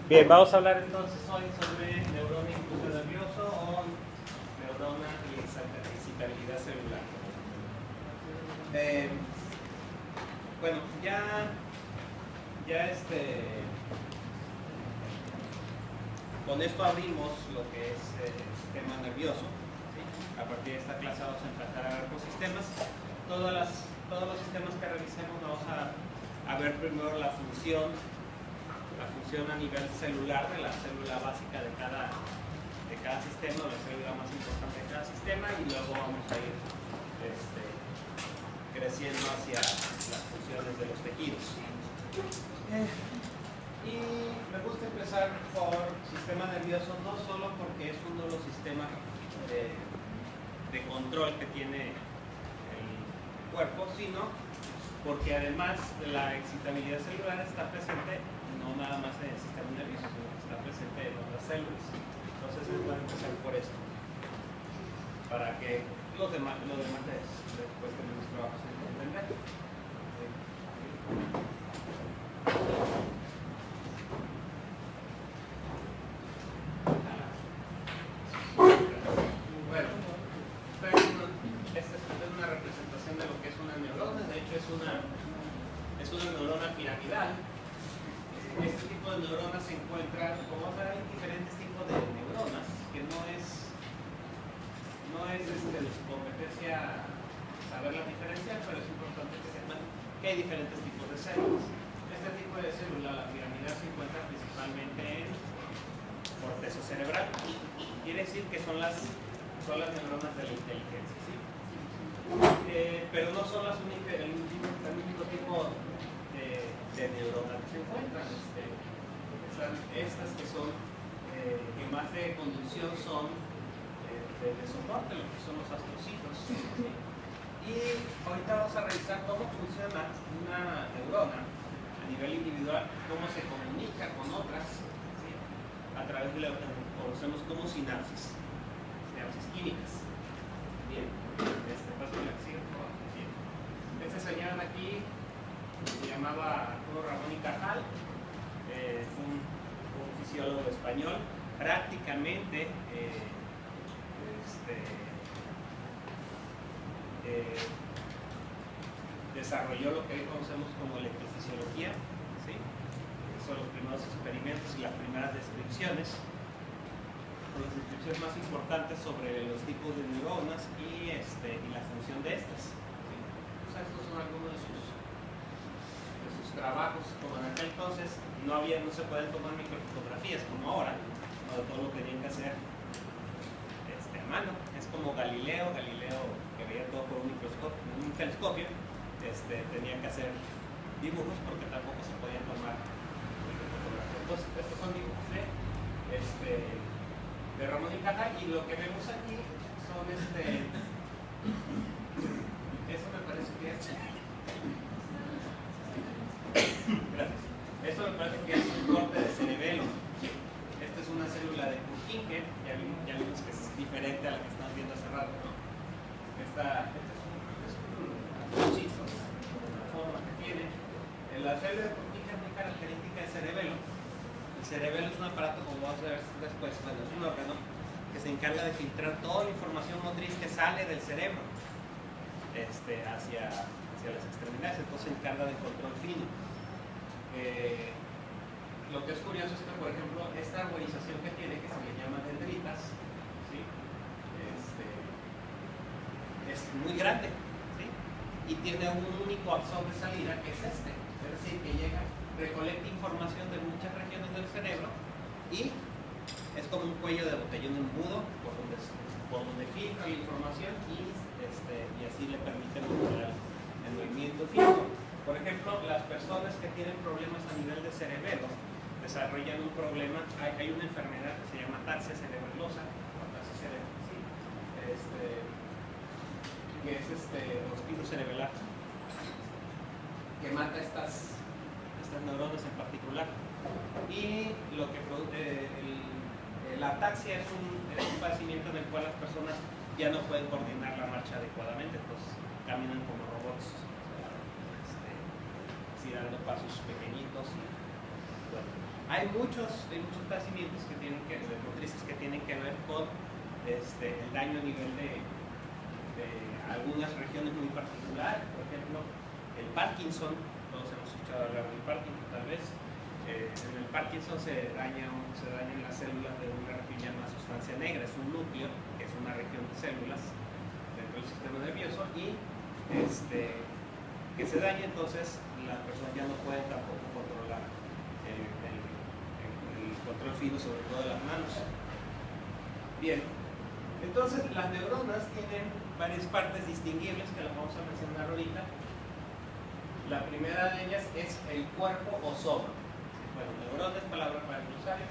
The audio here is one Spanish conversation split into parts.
Bien, vamos a hablar entonces hoy sobre neurona impulso nervioso o neurona y excitabilidad celular. Bueno, con esto abrimos lo que es el sistema nervioso. ¿Sí? A partir de esta clase vamos a empezar a ver los sistemas. Todos los sistemas que revisemos vamos a ver primero la función a nivel celular de la célula básica de cada sistema, la célula más importante de cada sistema, y luego vamos a ir creciendo hacia las funciones de los tejidos. Y me gusta empezar por sistema nervioso, no solo porque es uno de los sistemas de control que tiene el cuerpo, sino porque además la excitabilidad celular está presente no nada más en el sistema nervioso, sino que está presente en otras células. Entonces se puede empezar por esto, para que los demás después tenemos trabajos en comprender. Bueno, esta es una representación de lo que es una neurona. De hecho es una neurona piramidal. Este tipo de neuronas se encuentran, como hay diferentes tipos de neuronas, que no es de su competencia saber la diferencia, pero es importante que sepan que hay diferentes tipos de células. Este tipo de célula, la piramidal, se encuentra principalmente en corteza cerebral. Quiere decir que son las neuronas de la inteligencia, ¿sí? Pero no son el único tipo de neuronas que se encuentran. Estas que son que más de conducción son de soporte, lo que son los astrocitos, ¿sí? Y ahorita vamos a revisar cómo funciona una neurona a nivel individual, cómo se comunica con otras, ¿sí? A través de lo que conocemos como sinapsis químicas. Bien, este señor aquí se llamaba Arturo Ramón y Cajal, fue un fisiólogo español, prácticamente desarrolló lo que hoy conocemos como electrofisiología, ¿sí? Son los primeros experimentos y las primeras descripciones, las descripciones más importantes sobre los tipos de neuronas y la función de estas, ¿sí? O sea, estos son algunos de sus trabajos. Como en aquel entonces no se podían tomar microfotografías como ahora, todo lo tenían que hacer a mano. Es como Galileo que veía todo por un telescopio, tenía que hacer dibujos porque tampoco se podían tomar microfotografías. Entonces estos son dibujos de Ramón y Cajal, y lo que vemos aquí son eso me parece que es gracias. Esto me parece que es un corte de cerebelo. Esta es una célula de Purkinje, ya vimos que es diferente a la que estamos viendo hace rato, ¿no? Este es un trocito, la forma que tiene. La célula de Purkinje es muy característica del cerebelo. El cerebelo es un aparato, como vamos a ver después, bueno, es un órgano que se encarga de filtrar toda la información motriz que sale del cerebro hacia las extremidades. Entonces se encarga del control fino. Lo que es curioso es que, por ejemplo, esta arborización que tiene, que se le llama dendritas, ¿sí? Es muy grande, ¿sí? Y tiene un único axón de salida, que es es decir, que recolecta información de muchas regiones del cerebro y es como un cuello de botellón embudo por donde filtra la información y así le permite manipular el movimiento físico. Por ejemplo, las personas que tienen problemas a nivel de cerebelo desarrollan un problema. Hay una enfermedad que se llama ataxia cerebrosa, ¿sí? Que es espino cerebelar, que mata estas neuronas en particular. Y lo que produce la ataxia es un padecimiento en el cual las personas ya no pueden coordinar la marcha adecuadamente, entonces caminan como robots, así dando pasos pequeñitos y bueno, Hay muchos padecimientos que tienen que, de motrices que tienen que ver con el daño a nivel de algunas regiones muy particulares. Por ejemplo, el Parkinson, todos hemos escuchado hablar del Parkinson tal vez. En el Parkinson se dañan las células de una región llamada sustancia negra, es un núcleo, que es una región de células dentro del sistema nervioso, y que se daña, entonces las personas ya no pueden tampoco controlar el control fino, sobre todo de las manos. Bien, entonces las neuronas tienen varias partes distinguibles que las vamos a mencionar ahorita. La primera de ellas es el cuerpo o soma. Bueno, neurona es palabra para el glosario.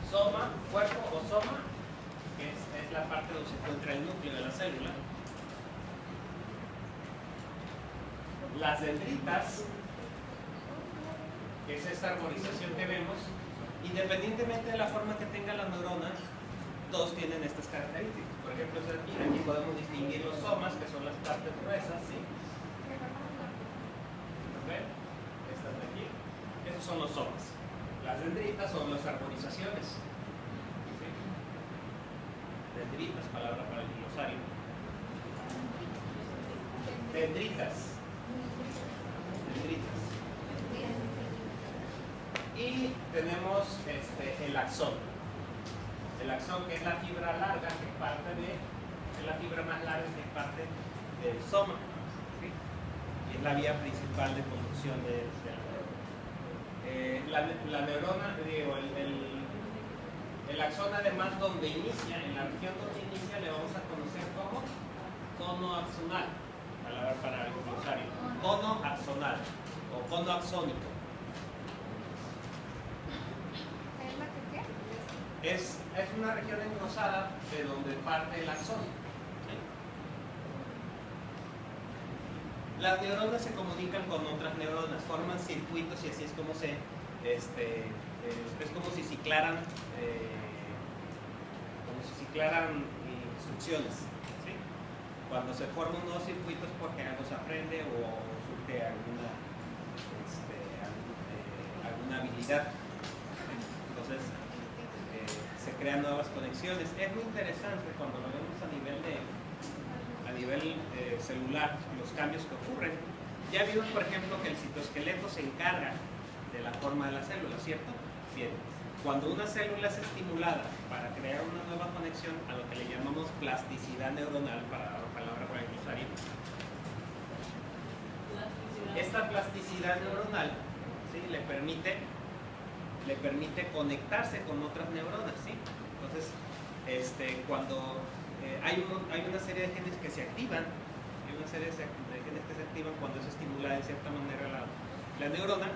Soma, cuerpo o soma, que es la parte donde se encuentra el núcleo de la célula. Las dendritas, que es esta arborización que vemos, independientemente de la forma que tenga la neurona, todos tienen estas características. Por ejemplo, aquí podemos distinguir los somas, que son las partes gruesas, ¿sí? ¿Ven? Estas de aquí. Esos son los somas. Las dendritas son las arborizaciones. ¿Sí? Dendritas, palabra para el glosario. Dendritas. Y tenemos el axón. El axón, que es la fibra larga que parte es la fibra más larga que parte del soma, ¿sí? Y es la vía principal de conducción de la neurona. El axón, además, donde inicia, en la región donde inicia, le vamos a conocer como cono axonal, palabra para el glosario. Cono axonal o cono axónico. Es una región engrosada de donde parte el axón. ¿Sí? Las neuronas se comunican con otras neuronas, forman circuitos, y así es como es como si ciclaran instrucciones. ¿Sí? Cuando se forman nuevos circuitos, porque algo se aprende o surge alguna habilidad. Entonces se crean nuevas conexiones. Es muy interesante cuando lo vemos a nivel celular, los cambios que ocurren. Ya vimos, por ejemplo, que el citoesqueleto se encarga de la forma de la célula, ¿cierto? Bien, cuando una célula es estimulada para crear una nueva conexión, a lo que le llamamos plasticidad neuronal, para la palabra para el glosario, esta plasticidad neuronal, ¿sí?, le permite conectarse con otras neuronas, ¿sí? Entonces, cuando hay una serie de genes que se activan, cuando se estimula de cierta manera la neurona,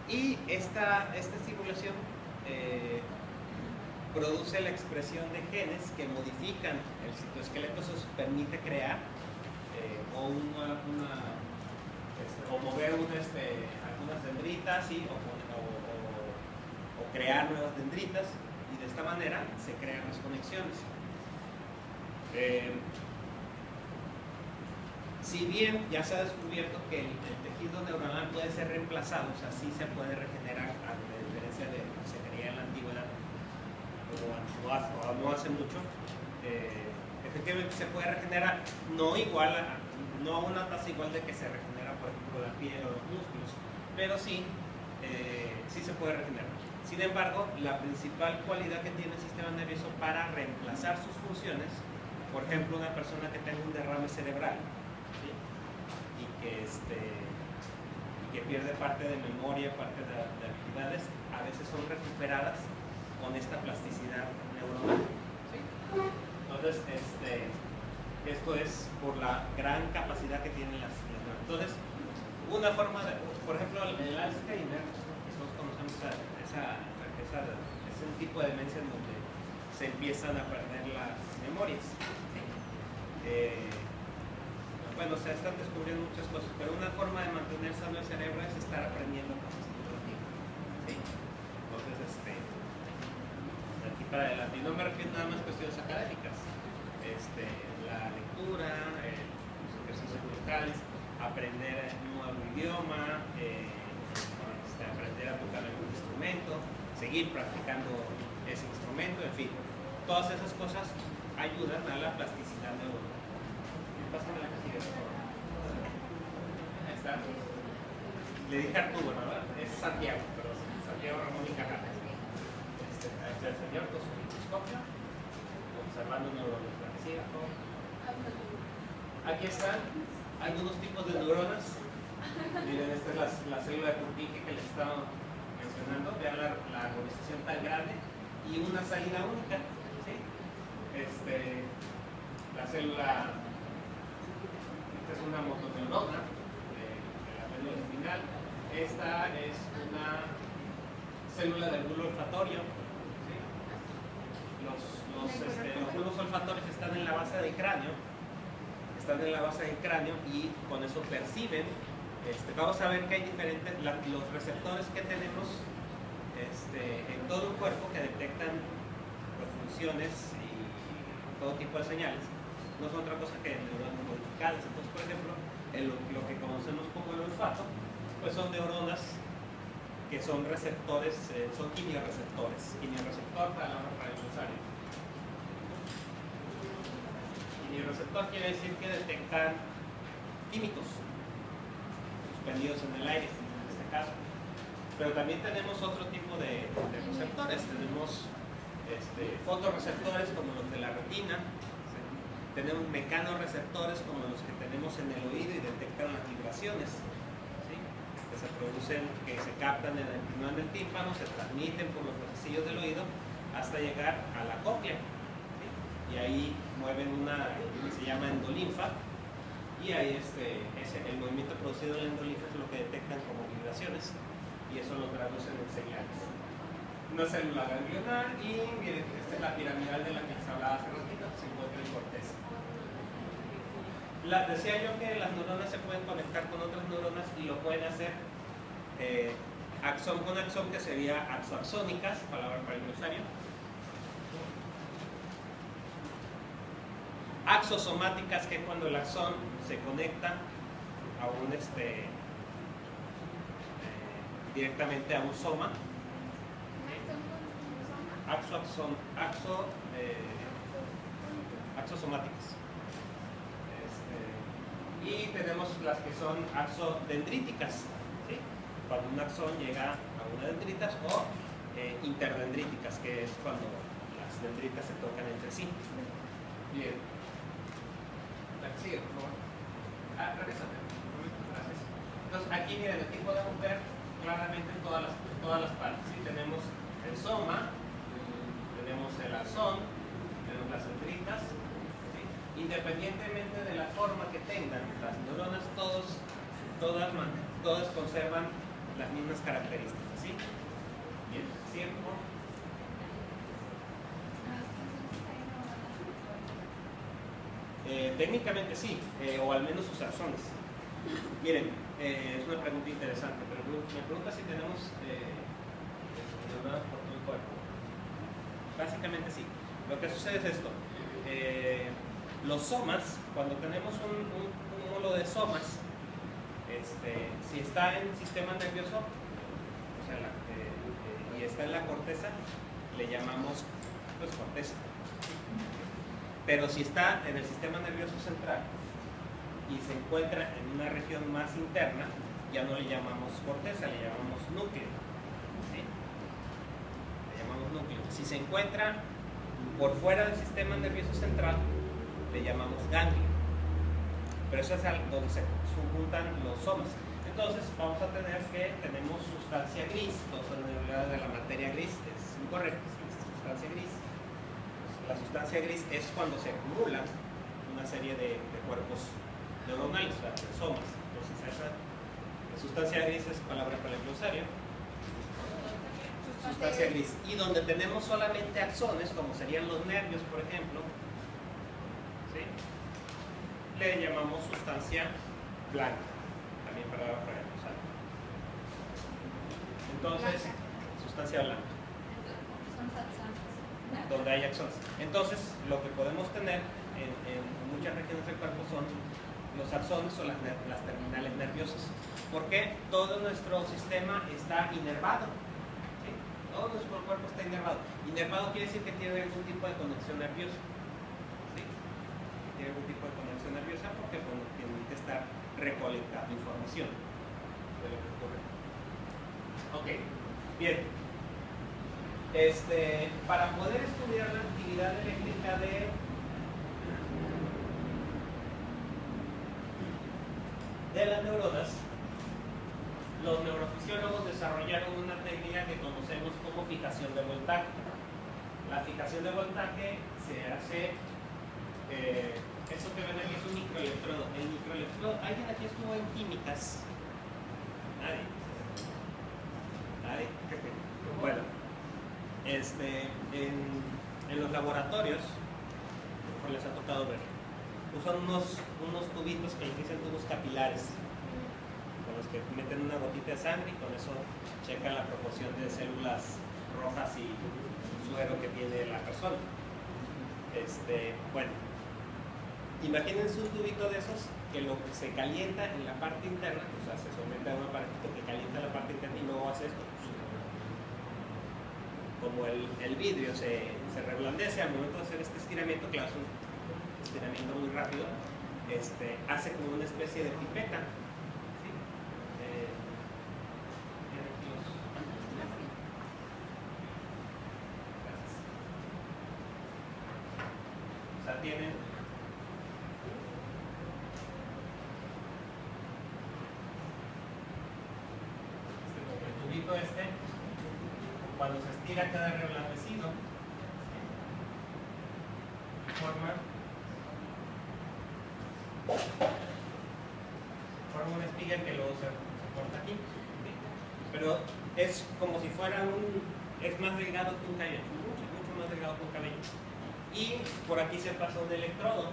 y esta estimulación produce la expresión de genes que modifican el citoesqueleto. Eso permite crear o mover algunas dendritas, ¿sí?, o crear nuevas dendritas, y de esta manera se crean las conexiones. Si bien ya se ha descubierto que el tejido neuronal puede ser reemplazado, o sea, sí se puede regenerar, a diferencia de lo que se creía en la antigüedad, o no hace mucho, efectivamente se puede regenerar, no a una tasa igual de que se regenera, por ejemplo, la piel o los músculos, pero sí se puede regenerar. Sin embargo, la principal cualidad que tiene el sistema nervioso para reemplazar sus funciones, por ejemplo, una persona que tenga un derrame cerebral, ¿sí?, y que pierde parte de memoria, parte de habilidades, a veces son recuperadas con esta plasticidad neuronal, ¿sí? Entonces, esto es por la gran capacidad que tienen las neuronas. Entonces, una forma de, por ejemplo, el Alzheimer, nosotros conocemos es un tipo de demencia en donde se empiezan a perder las memorias, ¿sí? Bueno, se están descubriendo muchas cosas, pero una forma de mantener sano el cerebro es estar aprendiendo cosas todo el tiempo, ¿sí? Entonces, de aquí para adelante, y no me refiero nada más a cuestiones académicas, la lectura, los ejercicios mentales, aprender un nuevo idioma, aprender a tocar algún instrumento, seguir practicando ese instrumento, en fin. Todas esas cosas ayudan a la plasticidad neuronal. Pásame la casilla, por favor. Ahí está. Le dije Arturo, ¿verdad? Es Santiago, pero Santiago Ramón y Carrera. Ahí está el señor con su microscopio, observando neuronas. Aquí están algunos tipos de neuronas. Miren, esta es la célula de Purkinje que les estaba mencionando. Vean la organización tan grande y una salida única. ¿Sí? La célula, esta es una motoneurona de la médula espinal. Esta es una célula del bulbo olfatorio. ¿Sí? Los bulbos olfatorios están en la base del cráneo. Y con eso perciben. Vamos a ver que hay diferentes, los receptores que tenemos en todo el cuerpo que detectan funciones y todo tipo de señales. No son otra cosa que neuronas modificadas. Entonces, por ejemplo, lo que conocemos como el olfato, pues son neuronas que son receptores, son quimioreceptores. Quimioreceptor para el usuario. Quimioreceptor quiere decir que detectan químicos suspendidos en el aire, en este caso. Pero también tenemos otro tipo de receptores. Tenemos fotorreceptores como los de la retina. Tenemos mecanoreceptores como los que tenemos en el oído y detectan las vibraciones. ¿Sí? Que se producen, que se captan en el tímpano, se transmiten por los procesillos del oído hasta llegar a la cóclea. ¿Sí? Y ahí mueven una que se llama endolinfa. Y ahí el movimiento producido en la endolinfa es lo que detectan como vibraciones y eso lo traducen en señales. Una célula ganglionar y miren, esta es la piramidal de la que les hablaba hace ratito, se encuentra en corteza. Decía yo que las neuronas se pueden conectar con otras neuronas y lo pueden hacer axón con axón, que sería axoaxónicas, palabra para el glosario. Axosomáticas, que es cuando el axón se conecta a un directamente a un soma. Axosomáticas. Y tenemos las que son axodendríticas, ¿sí? Cuando un axón llega a una dendritas, o interdendríticas, que es cuando las dendritas se tocan entre sí. Bien. Sigue, por favor. Regresate. Gracias. Entonces, aquí miren, aquí podemos ver claramente todas las partes. ¿Sí? Tenemos el soma, tenemos el axón, tenemos las dendritas. ¿Sí? Independientemente de la forma que tengan las neuronas, todas conservan las mismas características. ¿Sí? Bien, sigue, por favor. Técnicamente sí, o al menos sus axones. Miren, es una pregunta interesante, pero me pregunta si tenemos neuronas por todo el cuerpo. Básicamente sí. Lo que sucede es esto. Los somas, cuando tenemos un cúmulo de somas, si está en el sistema nervioso, o sea, y está en la corteza, le llamamos pues corteza. Pero si está en el sistema nervioso central y se encuentra en una región más interna, ya no le llamamos corteza, le llamamos núcleo. ¿Sí? Le llamamos núcleo. Si se encuentra por fuera del sistema nervioso central, le llamamos ganglio. Pero eso es donde se juntan los somas. Entonces vamos a tener que tenemos sustancia gris, dos unidades de la materia gris, es incorrecto, es sustancia gris. La sustancia gris es cuando se acumulan una serie de cuerpos neuronales, o sea, de somas. Entonces la sustancia gris es palabra para el glosario. Sustancia gris. Y donde tenemos solamente axones, como serían los nervios, por ejemplo, ¿sí? Le llamamos sustancia blanca, también palabra para el glosario. Entonces, sustancia blanca. Donde hay axones. Entonces, lo que podemos tener en muchas regiones del cuerpo son los axones o las terminales nerviosas. Porque todo nuestro sistema está inervado. ¿Sí? Todo nuestro cuerpo está inervado. Inervado quiere decir que tiene algún tipo de conexión nerviosa. ¿Sí? Tiene algún tipo de conexión nerviosa porque bueno, tiene que estar recolectando información de lo que ocurre. Ok, bien. Para poder estudiar la actividad eléctrica de las neuronas, los neurofisiólogos desarrollaron una técnica que conocemos como fijación de voltaje. La fijación de voltaje se hace, eso que ven aquí es un microelectrodo. El microelectrodo, ¿alguien aquí estuvo en químicas? Nadie. ¿Nadie? Bueno, en los laboratorios, mejor les ha tocado ver, usan unos tubitos que les dicen tubos capilares, con los que meten una gotita de sangre y con eso checan la proporción de células rojas y suero que tiene la persona. Bueno, imagínense un tubito de esos que se calienta en la parte interna, o sea, se somete a un aparatito que calienta la parte interna y luego hace esto. Como el vidrio se reblandece al momento de hacer este estiramiento, claro, es un estiramiento muy rápido, hace como una especie de pipeta. ¿Sí? Gracias. O sea, tienen el tubito cuando se estira queda reblandecido, forma una espiga que luego se corta aquí, pero es como si fuera es más delgado que un cabello, mucho más delgado que un cabello, y por aquí se pasa un electrodo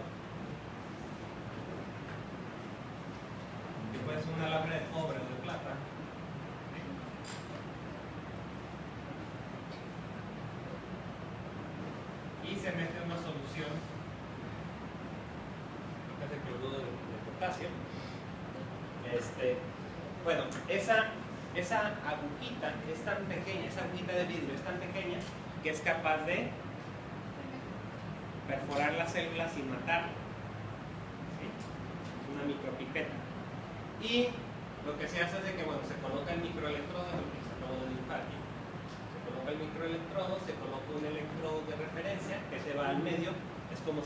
que puede ser un alambre de cobre o de plata. Y se mete una solución, que es el cloruro de potasio. Bueno, esa agujita es tan pequeña, esa agujita de vidrio es tan pequeña que es capaz de perforar las células sin matarlas. ¿Sí? Una micropipeta. Y lo que se hace es de que, bueno, se coloca el microelectrodo, lo que se acabó de dibujar aquí. Se coloca el microelectrodo, se coloca un electrodo de referencia que se va al medio, es como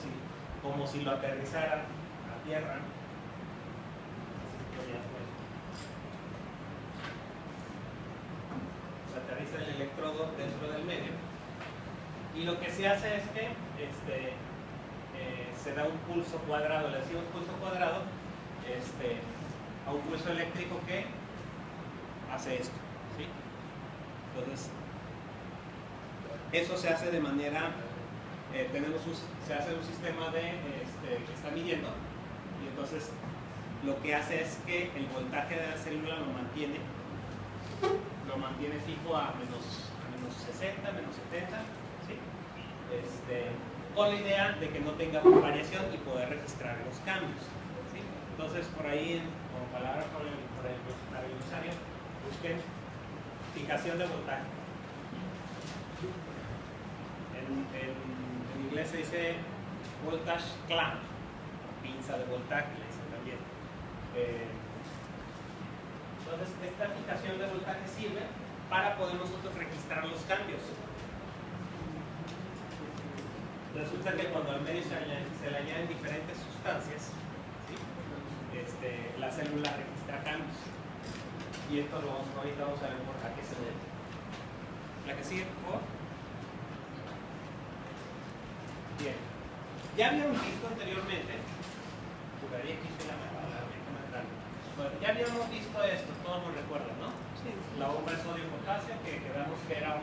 si lo aterrizara a tierra. Se aterriza el electrodo dentro del medio. Y lo que se hace es que se da un pulso cuadrado, le decimos pulso cuadrado, a un pulso eléctrico que hace esto. ¿Sí? Entonces, eso se hace de manera, se hace un sistema que está midiendo, y entonces lo que hace es que el voltaje de la célula lo mantiene fijo a menos 60, menos 70, ¿sí? Con la idea de que no tenga variación y poder registrar los cambios. ¿Sí? Entonces, por ahí, como palabra por el usuario, busquen fijación de voltaje. En inglés se dice voltage clamp, pinza de voltaje, le dicen también. Entonces, esta fijación de voltaje sirve para poder nosotros registrar los cambios. Resulta que cuando al medio se le añaden diferentes sustancias, ¿sí? La célula registra cambios. Y esto ahorita vamos a ver por qué se debe. La que sigue, por favor. Bien. Ya habíamos visto anteriormente, ya habíamos visto esto, todos lo recuerdan, ¿no? Sí. La bomba de sodio-potasio, que quedamos que era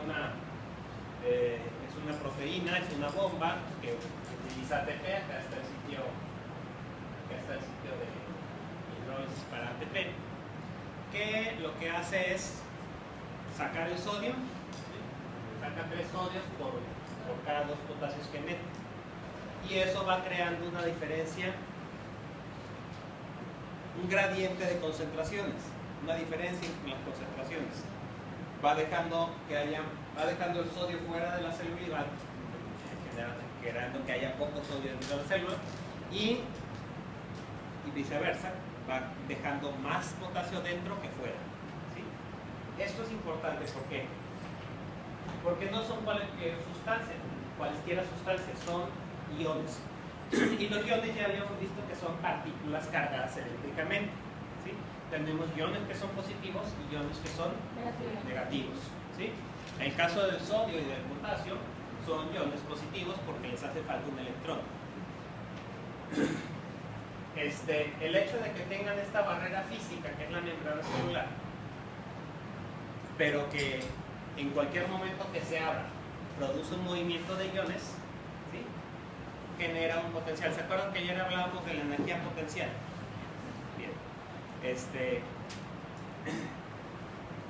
es una proteína, es una bomba que utiliza ATP, acá está el sitio de hidrólisis para ATP, que lo que hace es sacar el sodio, ¿sí? Saca 3 sodios por cada 2 potasios que mete, y eso va creando una diferencia, un gradiente de concentraciones, una diferencia en las concentraciones. va dejando el sodio fuera de la célula y va generando que haya poco sodio dentro de la célula, y viceversa, va dejando más potasio dentro que fuera, ¿sí? Esto es importante, ¿por qué? Porque no son cualquier sustancia, cualquiera sustancia, son iones. Y los iones ya habíamos visto que son partículas cargadas eléctricamente, ¿sí? Tenemos iones que son positivos y iones que son negativos, ¿sí? En el caso del sodio y del potasio, son iones positivos porque les hace falta un electrón. El hecho de que tengan esta barrera física, que es la membrana celular, pero que en cualquier momento que se abra produce un movimiento de iones, ¿sí? Genera un potencial. ¿Se acuerdan que ayer hablábamos de la energía potencial? Bien.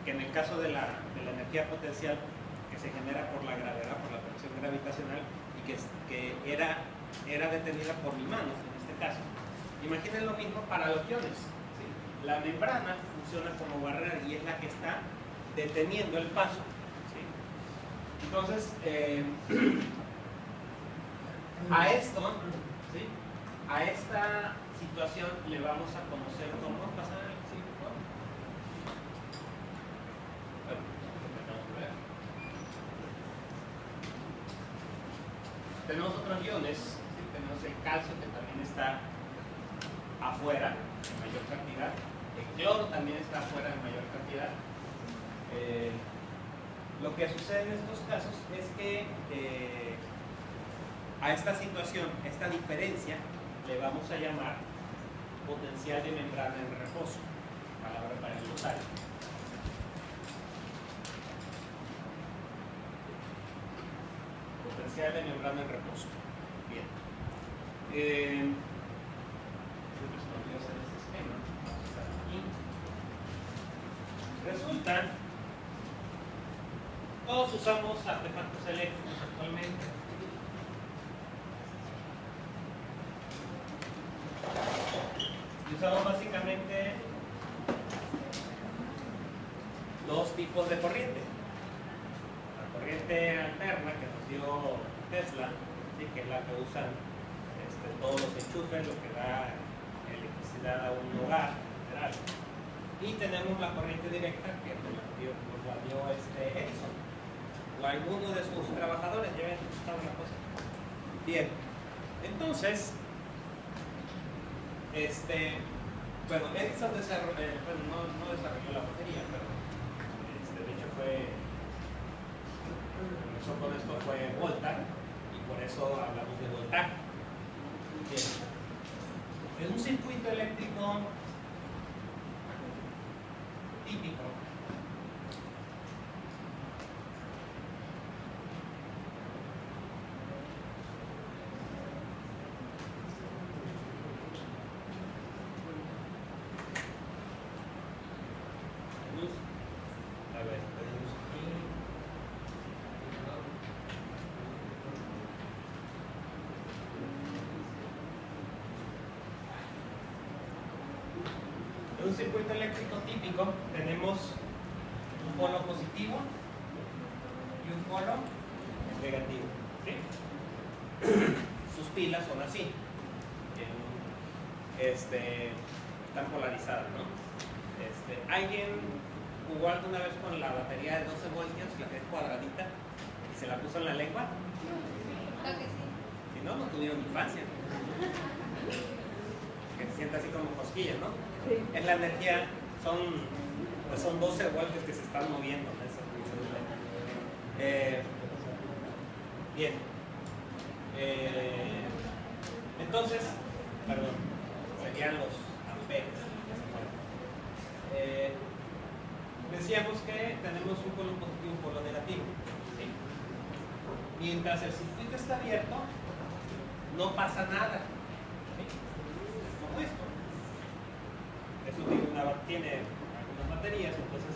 Que en el caso de la energía potencial que se genera por la gravedad, por la atracción gravitacional, y que era detenida por imanes en este caso. Imaginen lo mismo para los iones, ¿sí? La membrana funciona como barrera y es la que está deteniendo el paso, ¿sí? Entonces, a esto, ¿sí? A esta situación le vamos a conocer como pasar el círculo. Tenemos otros iones, ¿sí? Tenemos el calcio, que también está afuera en mayor cantidad, el cloro también está afuera en mayor cantidad. Lo que sucede en estos casos es que a esta situación, esta diferencia, le vamos a llamar potencial de membrana en reposo, palabra para el glosario. Potencial de membrana en reposo. Bien. Resulta, todos usamos artefactos eléctricos actualmente. Y usamos básicamente dos tipos de corriente. La corriente alterna que nos dio Tesla, ¿sí? Que es la que usan todos los enchufes, lo que da electricidad a un hogar en general. Y tenemos la corriente directa que nos la dio Edison, o alguno de sus trabajadores. Ya ven, estaba la cosa. Bien, entonces, bueno, Edison no desarrolló la batería, pero de hecho empezó con esto fue Volta, y por eso hablamos de voltaje. Bien. En un circuito eléctrico típico, en un circuito eléctrico típico tenemos un polo positivo y un polo negativo, ¿sí? Sus pilas son así, están polarizadas, ¿no? ¿Alguien jugó alguna vez con la batería de 12 voltios, la que es cuadradita, y se la puso en la lengua? Creo que sí. Si no, no tuvieron infancia. Que se siente así como cosquillas, ¿no? Sí. Es la energía, son 12 voltios que se están moviendo. Bien. Entonces, perdón, serían los amperes. Decíamos que tenemos un polo positivo y un polo negativo, ¿sí? Mientras el circuito está abierto, no pasa nada, ¿sí? Es como esto. Eso tiene algunas baterías, entonces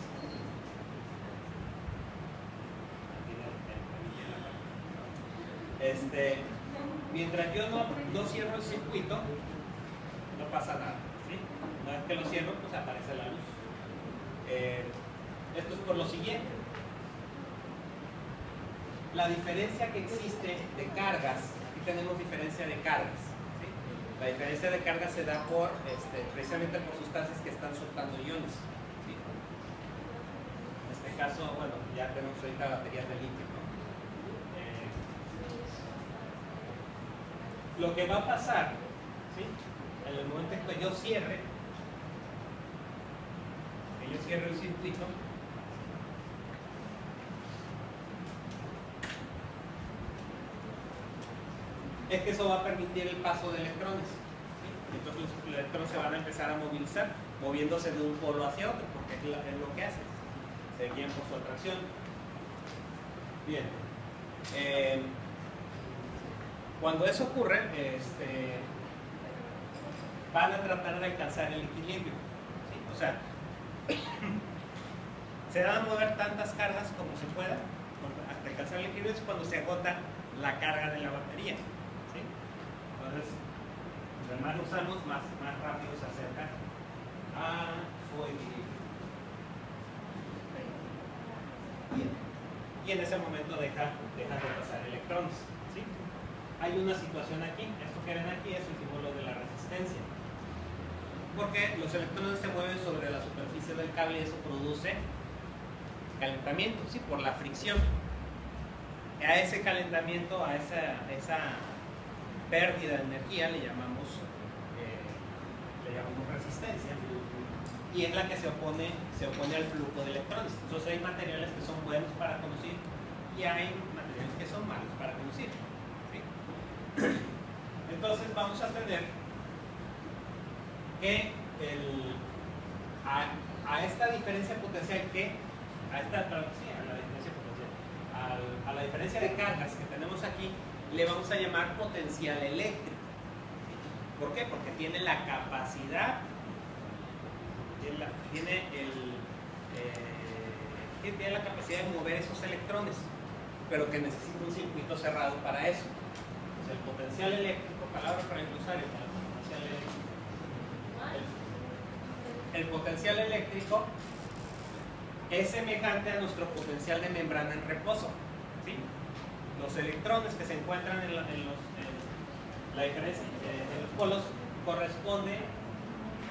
mientras yo no cierro el circuito, no pasa nada, ¿sí? Una vez que lo cierro, pues aparece la luz. Esto es por lo siguiente. la diferencia que existe de cargas, aquí tenemos diferencia de cargas, ¿sí? La diferencia de cargas se da por, precisamente por sustancias que están soltando iones, ¿sí? En este caso, bueno, ya tenemos ahorita baterías de litio, ¿no? Lo que va a pasar, ¿sí? En el momento en que yo cierre el circuito, es que eso va a permitir el paso de electrones, ¿sí? Entonces los electrones se van a empezar a movilizar, moviéndose de un polo hacia otro, porque es lo que hacen, se guían por su atracción. Bien. Cuando eso ocurre, van a tratar de alcanzar el equilibrio, ¿sí? O sea, se van a mover tantas cargas como se pueda hasta alcanzar el equilibrio. Es cuando se agota la carga de la batería, ¿sí? Entonces, entre más lo usamos, más rápido se acerca a su equilibrio. Bien. Y en ese momento deja de pasar electrones, ¿sí? Hay una situación aquí, esto que ven aquí es el símbolo de la resistencia, porque los electrones se mueven sobre la superficie del cable y eso produce calentamiento, ¿sí? Por la fricción. A ese calentamiento, a esa pérdida de energía le llamamos resistencia, y es la que se opone al flujo de electrones. Entonces hay materiales que son buenos para conducir y hay materiales que son malos para conducir, ¿sí? Entonces vamos a tener que a esta diferencia potencial a la diferencia de cargas que tenemos aquí, le vamos a llamar potencial eléctrico. ¿Por qué? Porque tiene la capacidad, tiene la capacidad de mover esos electrones, pero que necesita un circuito cerrado para eso. O sea, el potencial eléctrico, palabra para el usuario, el potencial eléctrico es semejante a nuestro potencial de membrana en reposo, ¿sí? Los electrones que se encuentran en la diferencia en los polos corresponde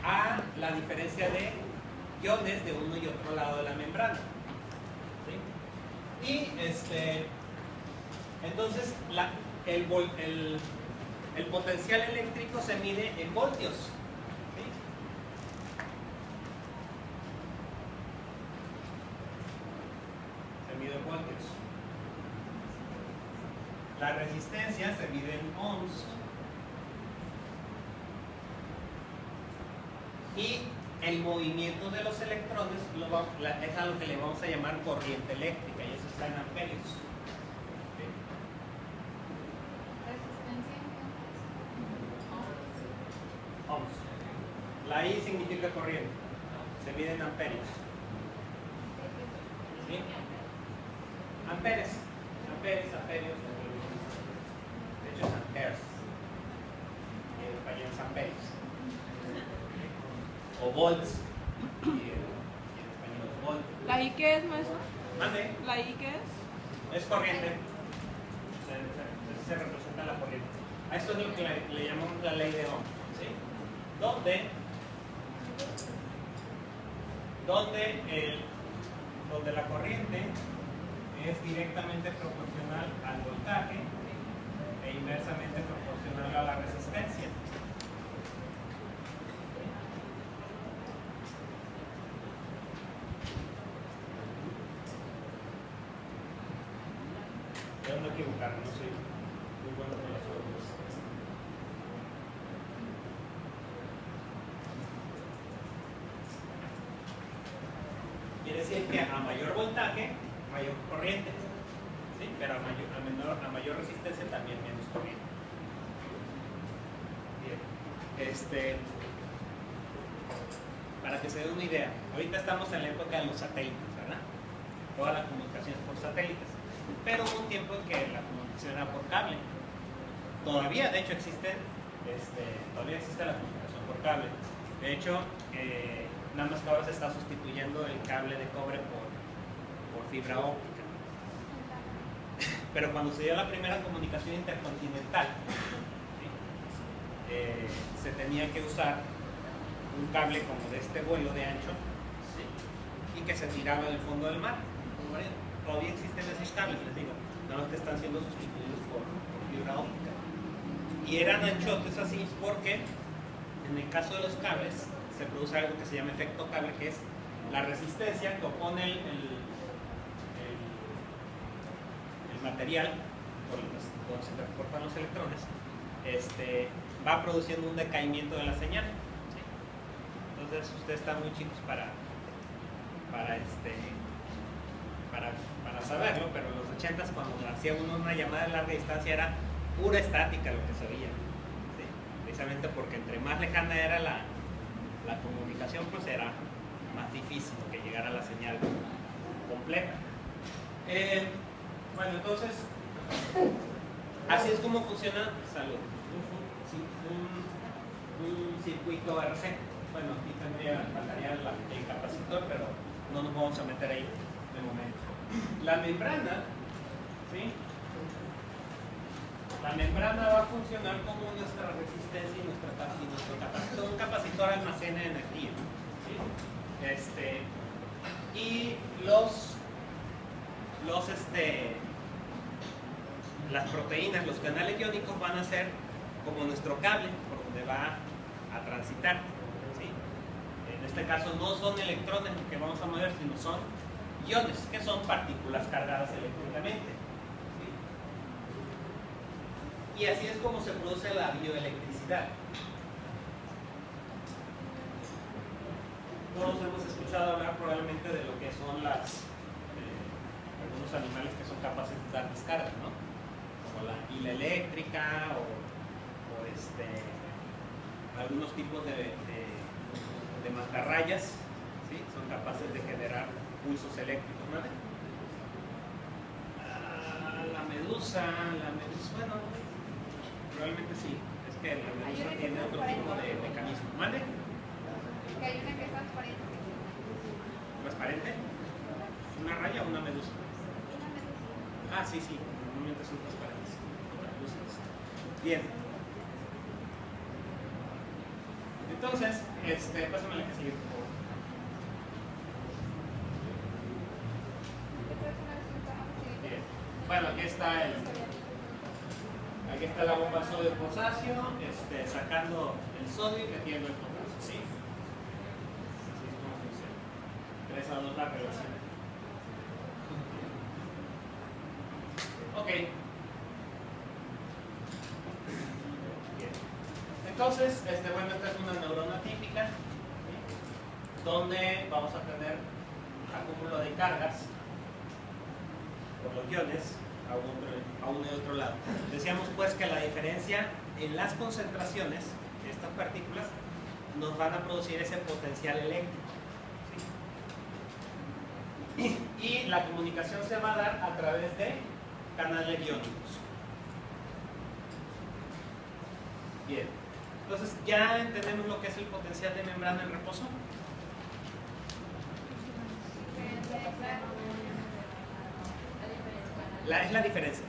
a la diferencia de iones de uno y otro lado de la membrana, ¿sí? Y entonces el potencial eléctrico se mide en voltios. Voltios. La resistencia se mide en ohms y el movimiento de los electrones es algo que le vamos a llamar corriente eléctrica, y eso está en amperios. ¿Okay? ¿Resistencia? Ohms. La I significa corriente, se mide en amperios. ¿Sí? Amperes, amperios, de hecho es amperes, en español es amperios, o volts, y en español es volt. ¿La I qué es, maestro? ¿Mande? ¿La I qué es? Es corriente, se representa la corriente. A esto es lo que le llamamos la ley de Ohm, ¿sí? Donde la corriente es directamente proporcional al voltaje e inversamente proporcional a la resistencia. Yo no equivocarme, no soy muy bueno con las fórmulas. Quiere decir que a mayor voltaje, mayor corriente, ¿sí? Pero a mayor resistencia también menos corriente. Bien. Para que se dé una idea, ahorita estamos en la época de los satélites, ¿verdad? Toda la comunicación es por satélites, pero hubo un tiempo en que la comunicación era por cable. Todavía, de hecho, todavía existe la comunicación por cable. De hecho, nada más que ahora se está sustituyendo el cable de cobre por fibra óptica. Pero cuando se dio la primera comunicación intercontinental, ¿sí? Se tenía que usar un cable como de este vuelo de ancho, ¿sí? Y que se tiraba del fondo del mar. Todavía existen esos cables, les digo, nada más que están siendo sustituidos por fibra óptica. Y eran anchotes así porque en el caso de los cables se produce algo que se llama efecto cable, que es la resistencia que opone el material por donde se transportan los electrones, va produciendo un decaimiento de la señal, ¿sí? Entonces ustedes están muy chicos para saberlo, pero en los 80s, cuando hacía uno una llamada de larga distancia, era pura estática lo que se oía, ¿sí? Precisamente porque entre más lejana era la comunicación, pues era más difícil que llegara la señal completa. Bueno, entonces, así es como funciona, salud, un circuito RC. Bueno, aquí faltaría el capacitor, pero no nos vamos a meter ahí de momento. La membrana, ¿sí? La membrana va a funcionar como nuestra resistencia y nuestro capacitor. Un capacitor almacena energía, ¿sí? Y las proteínas, los canales iónicos van a ser como nuestro cable por donde va a transitar, ¿sí? En este caso no son electrones los que vamos a mover, sino son iones, que son partículas cargadas eléctricamente, ¿sí? Y así es como se produce la bioelectricidad. Todos hemos escuchado hablar probablemente de lo que son algunos animales que son capaces de dar descarga, ¿no? Como la pila eléctrica o algunos tipos de mantarrayas, ¿sí? Son capaces de generar pulsos eléctricos, ¿no? La medusa, bueno, probablemente sí. Es que la medusa tiene otro tipo de mecanismo. ¿Vale? Que hay una que es transparente. ¿Transparente? ¿Una raya o una medusa? Una medusa. Ah, sí, normalmente son transparentes. Translucidas. Bien. Entonces, pásame la que sigue, por favor. Bien. Bueno, aquí está la bomba sodio-potasio, sacando el sodio y metiendo el potasio, ¿sí? Así es como funciona. 3:2 la relación. Ok. Bien. Entonces, bueno, esta es una neurona típica, ¿sí? Donde vamos a tener acúmulo de cargas por los iones a uno y otro lado. Decíamos pues que la diferencia en las concentraciones de estas partículas nos van a producir ese potencial eléctrico, ¿sí? Y la comunicación se va a dar a través de canales iónicos. Bien, entonces ya entendemos lo que es el potencial de membrana en reposo. Es la diferencia.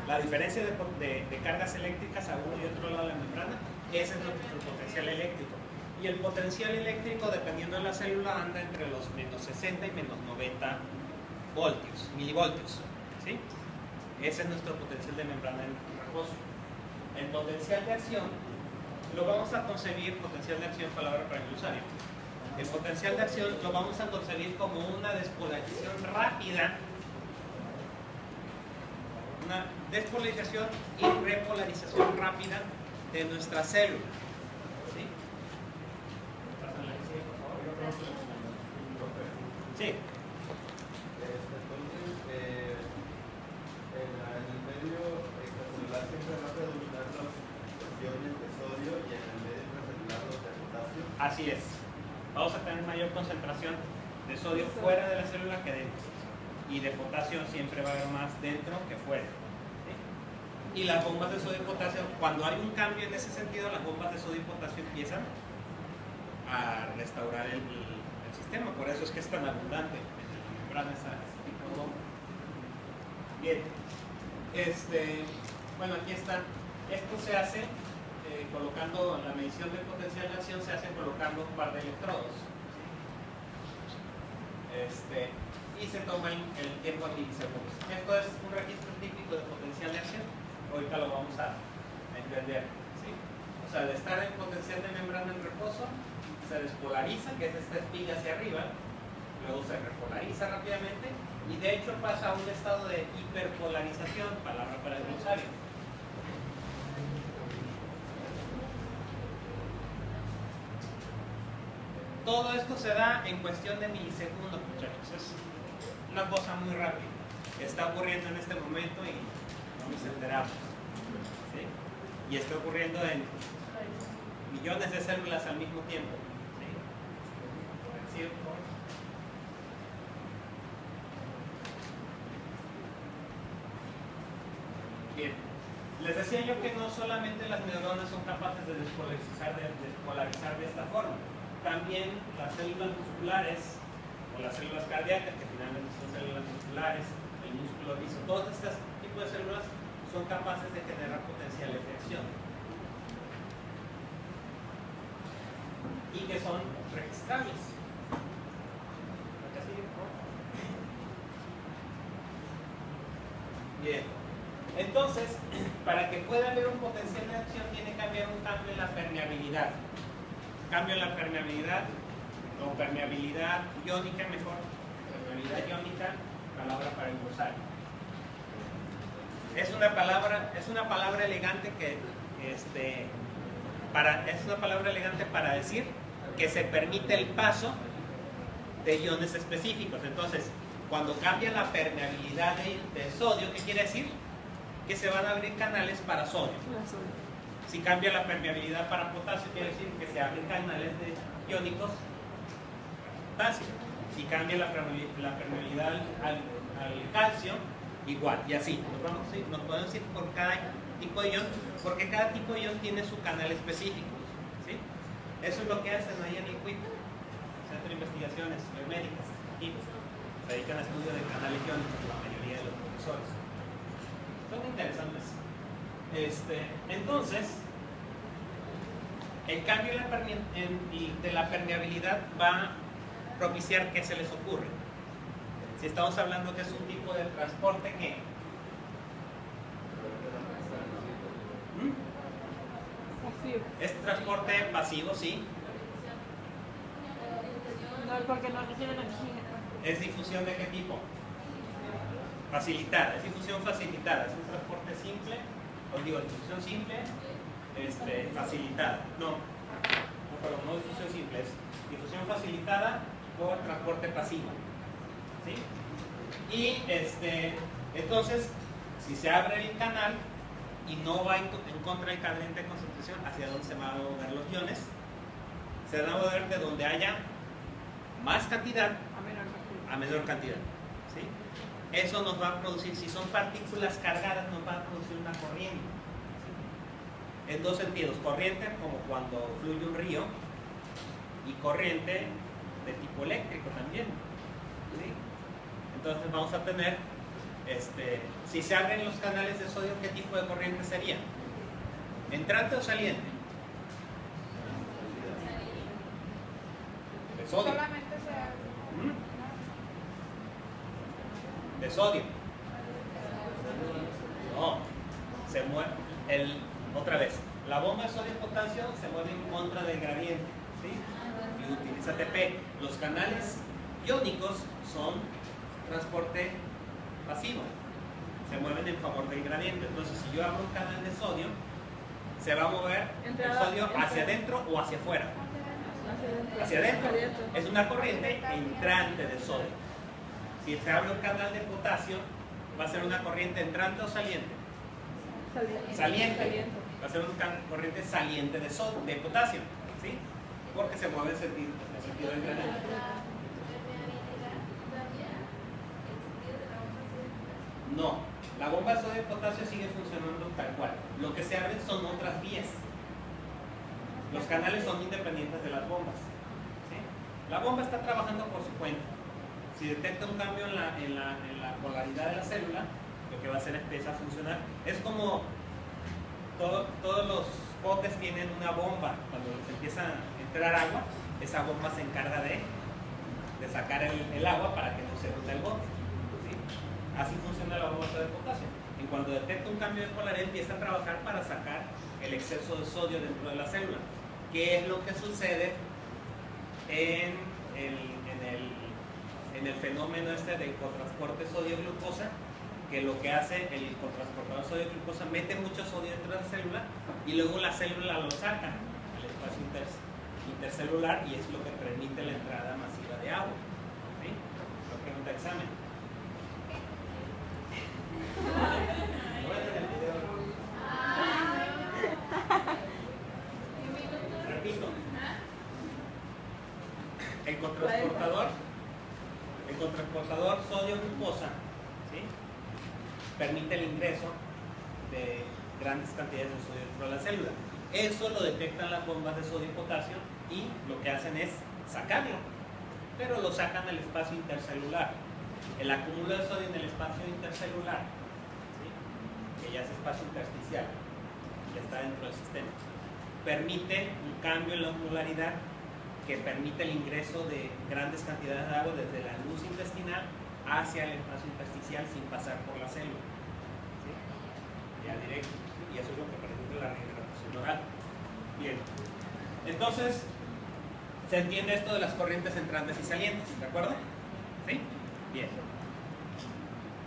La diferencia de cargas eléctricas a uno y otro lado de la membrana, ese es nuestro potencial eléctrico. Y el potencial eléctrico, dependiendo de la célula, anda entre los menos 60 y menos 90 milivoltios, ¿sí? Ese es nuestro potencial de membrana en reposo. El potencial de acción lo vamos a concebir, potencial de acción, palabra para el usuario. El potencial de acción lo vamos a concebir como una despolarización rápida, una despolarización y repolarización rápida de nuestra célula, ¿sí? Sí. En el medio extracelular siempre va a predominar los iones de sodio y en el medio intracelular los de potasio. Así es. Vamos a tener mayor concentración de sodio fuera de la célula que dentro. Y de potasio siempre va a haber más dentro que fuera, ¿sí? Y las bombas de sodio y potasio, cuando hay un cambio en ese sentido, las bombas de sodio y potasio empiezan a restaurar el sistema. Por eso es que es tan abundante en la membrana ese tipo de bomba. Bien. Bueno, aquí está. Esto se hace colocando la medición del potencial de acción, se hace colocando un par de electrodos. Y se toma el tiempo en milisegundos. Esto es un registro típico de potencial de acción. Ahorita lo vamos a entender. ¿Sí? O sea, de estar en potencial de membrana en reposo, se despolariza, que es esta espiga hacia arriba, luego se repolariza rápidamente y de hecho pasa a un estado de hiperpolarización, palabra para el glosario. Todo esto se da en cuestión de milisegundos, muchachos. Es una cosa muy rápida. Está ocurriendo en este momento y no nos enteramos. ¿Sí? Y está ocurriendo en millones de células al mismo tiempo. ¿Sí? Bien. Les decía yo que no solamente las neuronas son capaces de despolarizar de esta forma. También las células musculares o las células cardíacas, que finalmente son células musculares, el músculo liso, todos estos tipos de células son capaces de generar potenciales de acción y que son registrables. Bien, entonces, para que pueda haber un potencial de acción tiene que haber un cambio en la permeabilidad. Cambio en la permeabilidad, o permeabilidad iónica mejor, permeabilidad iónica, palabra para el glosario. Es una palabra elegante que es una palabra elegante para decir que se permite el paso de iones específicos. Entonces, cuando cambia la permeabilidad de sodio, ¿qué quiere decir? Que se van a abrir canales para sodio. Si cambia la permeabilidad para potasio, quiere decir que se abren canales iónicos para potasio. Si cambia la permeabilidad al calcio, igual, y así. Nos podemos ir por cada tipo de ion, porque cada tipo de ion tiene su canal específico. ¿Sí? Eso es lo que hacen ahí en el CUIP, Centro de Investigaciones Biomédicas. Y se dedican a estudio de canales iónicos, la mayoría de los profesores. Son interesantes. Entonces, el cambio de la permeabilidad va a propiciar que se les ocurre. Si estamos hablando que es un tipo de transporte que es transporte pasivo, sí. No, porque no reciben oxígeno. ¿Es difusión de qué tipo? Facilitada, es difusión facilitada, es un transporte simple. Os digo, difusión simple, facilitada. No, difusión simple, es difusión facilitada por transporte pasivo. ¿Sí? Y entonces, si se abre el canal y no va en contra del canal de concentración, ¿hacia dónde se van a mover los iones? Se van a mover de donde haya más cantidad a menor cantidad. ¿Sí? Eso nos va a producir, si son partículas cargadas, nos va a producir una corriente. ¿Sí? En dos sentidos, corriente como cuando fluye un río y corriente de tipo eléctrico también. ¿Sí? Entonces vamos a tener, si se abren los canales de sodio, ¿qué tipo de corriente sería? ¿Entrante o saliente? De sodio. Solamente se abre. De sodio. No, se mueve otra vez. La bomba de sodio y potasio se mueve en contra del gradiente, ¿sí? Y utiliza ATP. Los canales iónicos son transporte pasivo, se mueven en favor del gradiente. Entonces, si yo abro un canal de sodio, se va a mover el sodio hacia adentro o hacia afuera. Hacia adentro. Es una corriente entrante de sodio. Si se abre un canal de potasio, va a ser una corriente entrante o saliente. Saliente. Va a ser una corriente saliente de potasio, ¿sí? Porque se mueve en el sentido del gradiente. No, la bomba de sodio y potasio sigue funcionando tal cual. Lo que se abren son otras vías. Los canales son independientes de las bombas. ¿Sí? La bomba está trabajando por su cuenta. Si detecta un cambio en la polaridad de la célula, lo que va a hacer es que empieza a funcionar. Es como todos los botes tienen una bomba. Cuando les empieza a entrar agua, esa bomba se encarga de sacar el agua para que no se hunda el bote, ¿sí? Así funciona la bomba de potasio. Y cuando detecta un cambio de polaridad, empieza a trabajar para sacar el exceso de sodio dentro de la célula. ¿Qué es lo que sucede en el fenómeno este del cotransporte sodio-glucosa? Que lo que hace el cotransportador sodio-glucosa, mete mucho sodio dentro de la célula y luego la célula lo saca al espacio intercelular, y es lo que permite la entrada masiva de agua. ¿Sí? Lo pregunta examen. Repito, el cotransportador sodio-glucosa, ¿sí?, permite el ingreso de grandes cantidades de sodio dentro de la célula. Eso lo detectan las bombas de sodio y potasio y lo que hacen es sacarlo, pero lo sacan al espacio intercelular. El acúmulo de sodio en el espacio intercelular, ¿sí?, que ya es espacio intersticial, que está dentro del sistema, permite un cambio en la osmolaridad que permite el ingreso de grandes cantidades de agua desde la luz intestinal hacia el espacio intersticial sin pasar por la célula, ¿sí?, ya directo. Y eso es lo que permite la rehidratación oral. Bien, entonces se entiende esto de las corrientes entrantes y salientes, ¿de acuerdo? ¿Sí? Bien.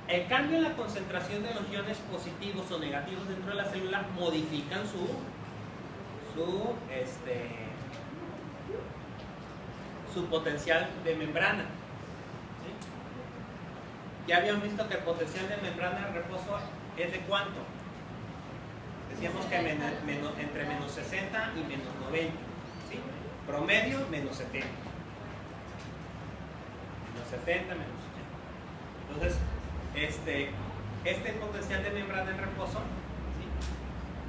El cambio en la concentración de los iones positivos o negativos dentro de la célula modifican su potencial de membrana. ¿Sí? Ya habíamos visto que el potencial de membrana de reposo es de ¿cuánto? Decíamos que entre menos 60 y menos 90. ¿Sí? Promedio, menos 70. Menos 70, menos 80. Entonces, este potencial de membrana en reposo, ¿sí?,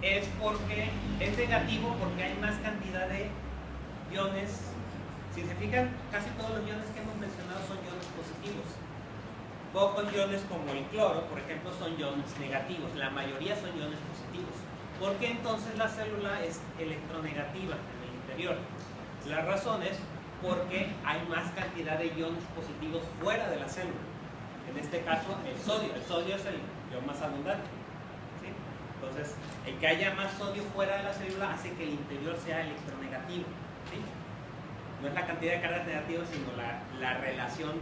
es porque es negativo porque hay más cantidad de iones. Si se fijan, casi todos los iones que hemos mencionado son iones positivos. Pocos iones como el cloro, por ejemplo, son iones negativos. La mayoría son iones positivos. ¿Por qué entonces la célula es electronegativa en el interior? La razón es porque hay más cantidad de iones positivos fuera de la célula. En este caso, el sodio. El sodio es el ion más abundante, ¿sí? Entonces, el que haya más sodio fuera de la célula hace que el interior sea electronegativo, ¿sí? No es la cantidad de cargas negativas, sino la relación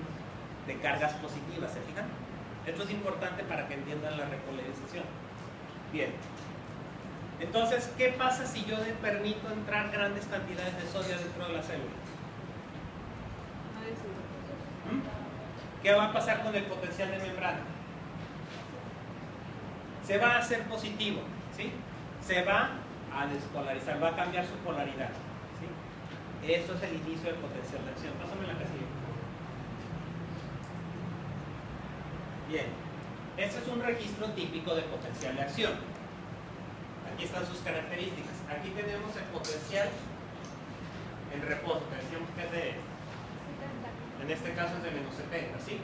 de cargas positivas, ¿se fijan? Esto es importante para que entiendan la repolarización. Bien. Entonces, ¿qué pasa si yo le permito entrar grandes cantidades de sodio dentro de la célula? ¿Qué va a pasar con el potencial de membrana? Se va a hacer positivo, ¿sí? Se va a despolarizar, va a cambiar su polaridad, ¿sí? Eso es el inicio del potencial de acción. Pásame la casilla. Bien, este es un registro típico de potencial de acción. Aquí están sus características. Aquí tenemos el potencial en reposo, que decíamos que es de, en este caso es de menos 70, ¿sí?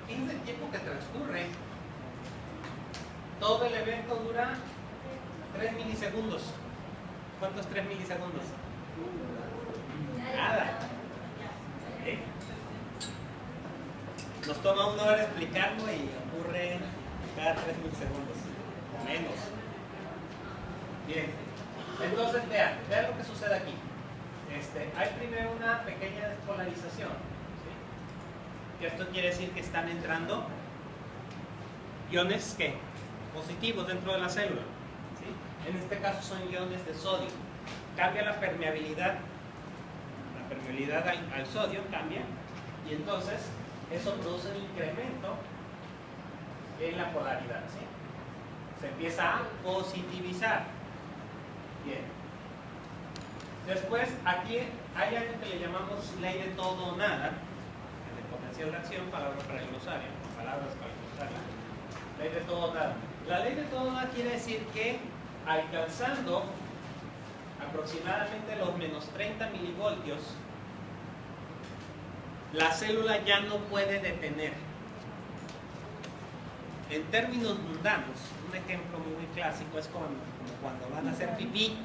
Fíjense el tiempo que transcurre. Todo el evento dura 3 milisegundos. ¿Cuántos 3 milisegundos? Nada. ¿Sí? Nos toma 1 hora explicarlo y ocurre cada 3 milisegundos o menos. Bien, entonces vean lo que sucede aquí. Hay primero una pequeña despolarización, ¿sí? Que esto quiere decir que están entrando iones ¿qué? Positivos dentro de la célula, ¿sí? En este caso son iones de sodio. Cambia la permeabilidad al sodio cambia, y entonces eso produce un incremento en la polaridad, ¿sí? Se empieza a positivizar. Bien. Después, aquí hay algo que le llamamos ley de todo o nada, en el potencial de acción, palabras para el glosario, palabras para el glosario. Ley de todo o nada. La ley de todo o nada quiere decir que alcanzando aproximadamente los menos 30 milivoltios, la célula ya no puede detener en términos mundanos, un ejemplo muy clásico es como cuando van a hacer pipí.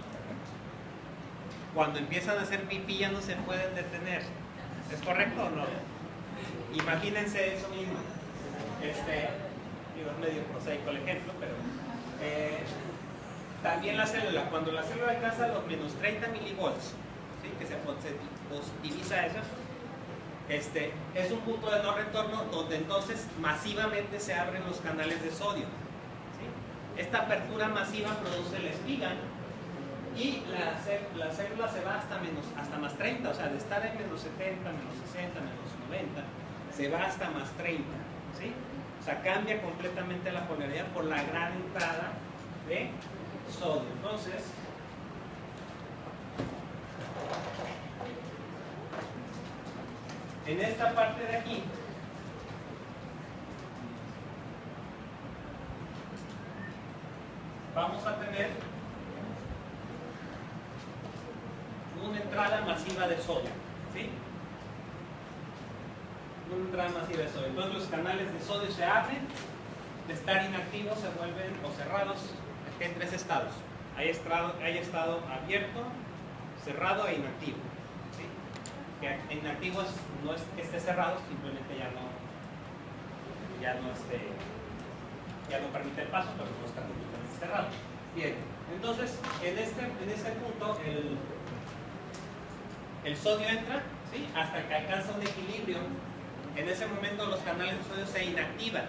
Cuando empiezan a hacer pipí ya no se pueden detener. ¿Es correcto o no? Imagínense eso mismo. Digo, es medio prosaico el ejemplo, pero también la célula, cuando la célula alcanza los menos 30 milivolts, ¿sí? Que se positiviza eso, es un punto de no retorno donde entonces masivamente se abren los canales de sodio, ¿sí? Esta apertura masiva produce la espiga y la célula se va hasta más 30, o sea, de estar en menos 70, menos 60, menos 90, se va hasta más 30, ¿sí? O sea, cambia completamente la polaridad por la gran entrada de sodio. Entonces, en esta parte de aquí, vamos a tener una entrada masiva de sodio, ¿sí? Una entrada masiva de sodio. Entonces los canales de sodio se abren, de estar inactivos se vuelven o cerrados en tres estados. Hay estado abierto, cerrado e inactivo, ¿sí? Que inactivo no es que esté cerrado, simplemente ya no permite el paso, pero no está completamente cerrado. Bien, entonces en este punto el sodio entra, ¿sí? Hasta que alcanza un equilibrio. En ese momento los canales de sodio se inactivan,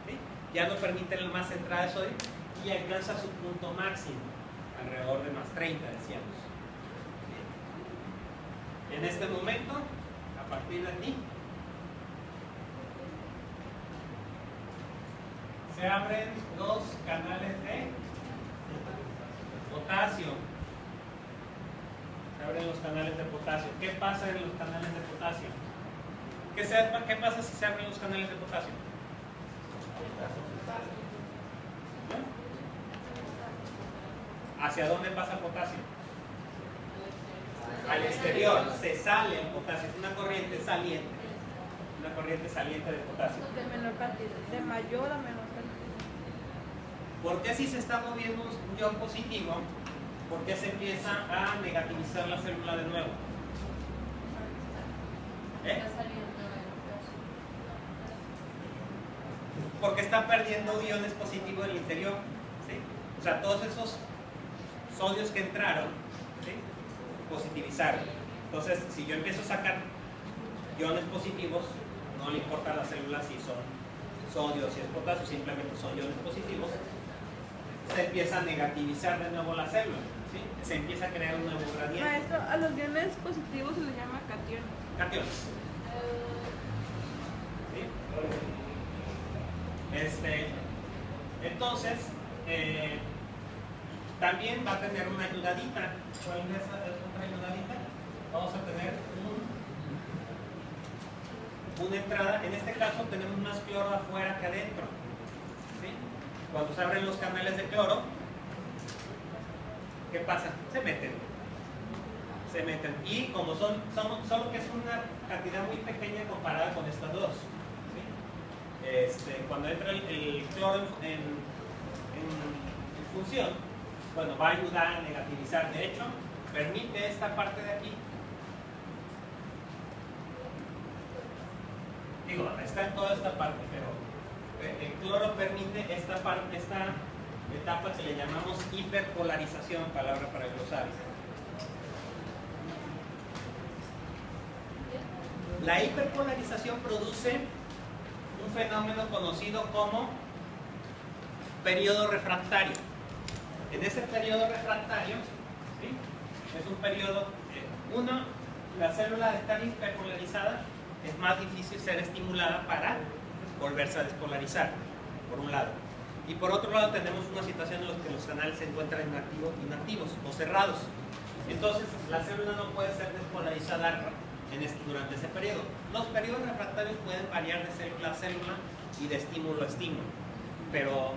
¿sí? Ya no permiten más entrada de sodio y alcanza su punto máximo, alrededor de más 30, decíamos. ¿Sí? En este momento, a partir de aquí, se abren los canales de potasio. Se abren los canales de potasio. ¿Qué pasa en los canales de potasio? ¿Qué pasa si se abren los canales de potasio? ¿Hacia dónde pasa el potasio? Al exterior. Se sale el potasio. Es una corriente saliente. Una corriente saliente de potasio. De menor cantidad, de mayor a menor cantidad. ¿Por qué si se está moviendo un ion positivo? ¿Por qué se empieza a negativizar la célula de nuevo? Porque está perdiendo iones positivos en el interior, ¿sí? O sea, todos esos sodios que entraron, ¿sí? Positivizaron. Entonces, si yo empiezo a sacar iones positivos, no le importa a la célula si son sodio, si es potasio, simplemente son iones positivos, se empieza a negativizar de nuevo la célula, ¿sí? Se empieza a crear un nuevo gradiente. Maestro, a los iones positivos se les llama cationes. Cationes. ¿Sí? Entonces, también va a tener una ayudadita. ¿Cuál es otra ayudadita? Vamos a tener una entrada. En este caso tenemos más cloro afuera que adentro, ¿sí? Cuando se abren los canales de cloro, ¿qué pasa? Se meten. Y como solo que es una cantidad muy pequeña comparada con estas dos, ¿sí? Cuando entra el cloro en función, bueno, va a ayudar a negativizar. De hecho, permite esta parte de aquí. Digo, está en toda esta parte, pero el cloro permite esta etapa que le llamamos hiperpolarización, palabra para el glosario. La hiperpolarización produce un fenómeno conocido como periodo refractario. En ese periodo refractario, ¿sí? Es un periodo, la célula de estar hiperpolarizada es más difícil ser estimulada para volverse a despolarizar, por un lado. Y por otro lado tenemos una situación en la que los canales se encuentran inactivos o cerrados. Entonces la célula no puede ser despolarizada durante ese periodo. Los periodos refractarios pueden variar de célula a célula y de estímulo a estímulo, pero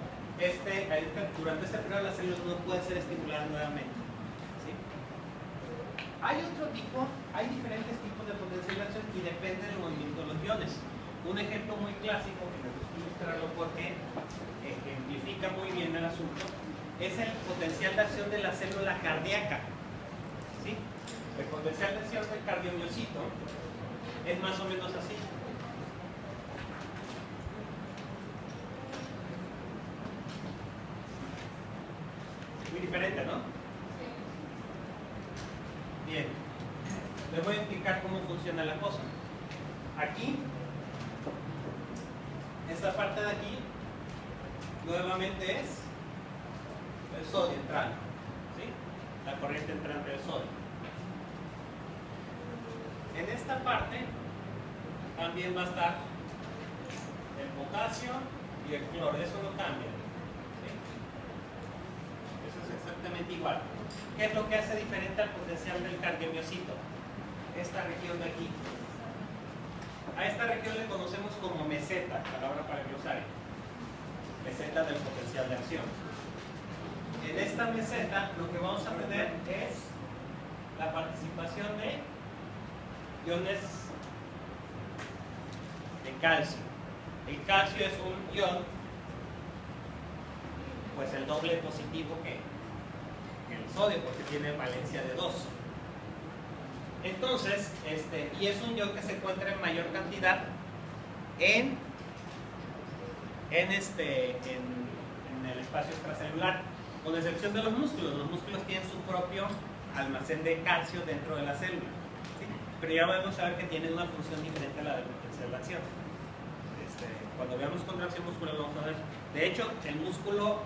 durante este periodo la célula no puede ser estimulada nuevamente, ¿sí? Hay diferentes tipos de potencial de acción y depende del movimiento de los iones. Un ejemplo muy clásico que me gusta ilustrarlo porque ejemplifica muy bien el asunto es el potencial de acción de la célula cardíaca. ¿Sí? El potencial de acción del cardiomiocito es más o menos así. Muy diferente, ¿no? Bien. Les voy a explicar cómo funciona la cosa. Aquí, esta parte de aquí, nuevamente es el sodio entrante, ¿sí? La corriente entrante del sodio. En esta parte también va a estar el potasio y el cloro, eso no cambia, ¿sí? Eso es exactamente igual. ¿Qué es lo que hace diferente al potencial del cardiomiocito? Esta región de aquí. A esta región le conocemos como meseta, palabra para el glosario. Meseta del potencial de acción. En esta meseta lo que vamos a tener es la participación de iones de calcio. El calcio es un ion, pues el doble positivo que el sodio, porque tiene valencia de 2. Entonces, y es un ion que se encuentra en mayor cantidad en el espacio extracelular, con excepción de los músculos. Los músculos tienen su propio almacén de calcio dentro de la célula, ¿sí? Pero ya vamos a ver que tienen una función diferente a la del potencial de acción. Cuando veamos contracción muscular vamos a ver. De hecho, el músculo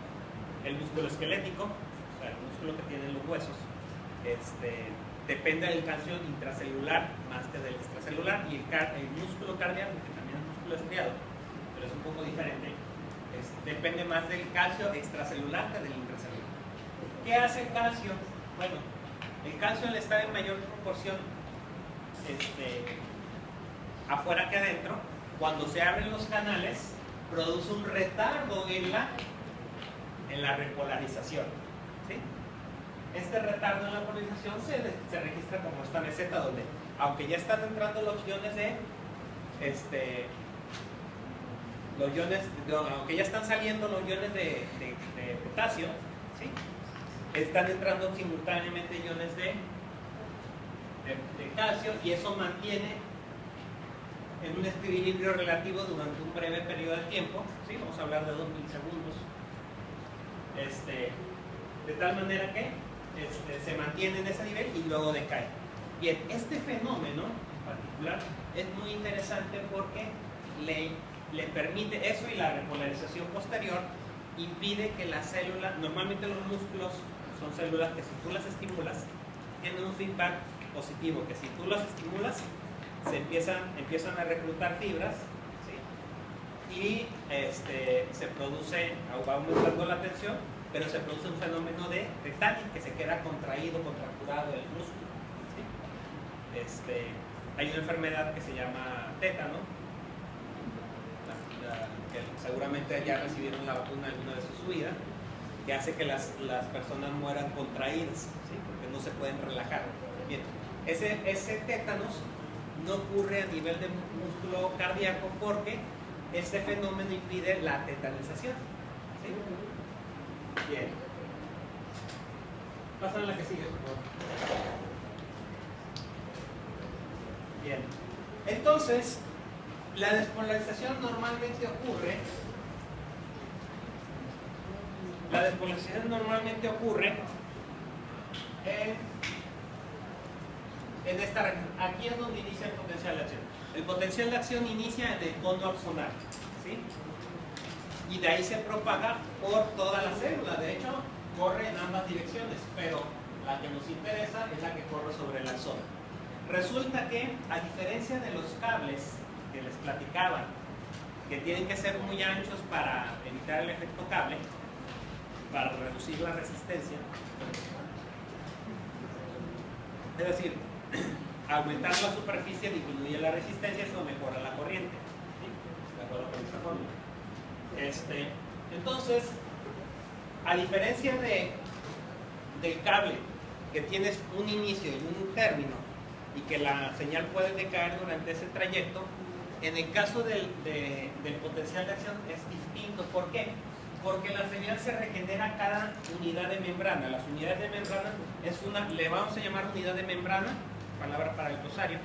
esquelético, o sea, el músculo que tienen los huesos, depende del calcio intracelular más que del extracelular, y el músculo cardíaco, que también es músculo estriado, pero es un poco diferente, depende más del calcio extracelular que del intracelular. ¿Qué hace el calcio? Bueno, el calcio al estar en mayor proporción afuera que adentro, cuando se abren los canales, produce un retardo en la repolarización, ¿sí? Este retardo en la polarización se registra como esta meseta, donde aunque ya están entrando los iones aunque ya están saliendo los iones de potasio, ¿sí? Están entrando simultáneamente iones de calcio, y eso mantiene en un equilibrio relativo durante un breve periodo de tiempo, ¿sí? Vamos a hablar de 2 milisegundos, de tal manera que se mantiene en ese nivel y luego decae. Bien, este fenómeno en particular es muy interesante porque le permite eso, y la repolarización posterior impide que la célula, normalmente los músculos son células que si tú las estimulas tienen un feedback positivo, que si tú las estimulas se empiezan a reclutar fibras, ¿sí? Y se produce, va aumentando la tensión, pero se produce un fenómeno de tanning, que se queda contraído, contracturado el músculo, ¿sí? Hay una enfermedad que se llama tétano, que seguramente ya recibieron la vacuna alguna vez en su vida, que hace que las personas mueran contraídas, ¿sí? Porque no se pueden relajar. Bien, ese tétanos no ocurre a nivel de músculo cardíaco porque este fenómeno impide la tetanización, ¿sí? Bien. Pásame a la que sigue, por favor. Bien. Entonces, la despolarización normalmente ocurre en esta región. Aquí es donde inicia el potencial de acción. El potencial de acción inicia en el cono axonal, ¿sí? Y de ahí se propaga por toda la célula. De hecho, corre en ambas direcciones, pero la que nos interesa es la que corre sobre el axón. Resulta que, a diferencia de los cables que les platicaba, que tienen que ser muy anchos para evitar el efecto cable, para reducir la resistencia, es decir, aumentar la superficie disminuye la resistencia, eso mejora la corriente, ¿sí? De acuerdo con esta fórmula. Entonces, a diferencia del cable, que tienes un inicio y un término, y que la señal puede decaer durante ese trayecto, en el caso del potencial de acción es distinto. ¿Por qué? Porque la señal se regenera cada unidad de membrana. Las unidades de membrana le vamos a llamar unidad de membrana, palabra para el glosario.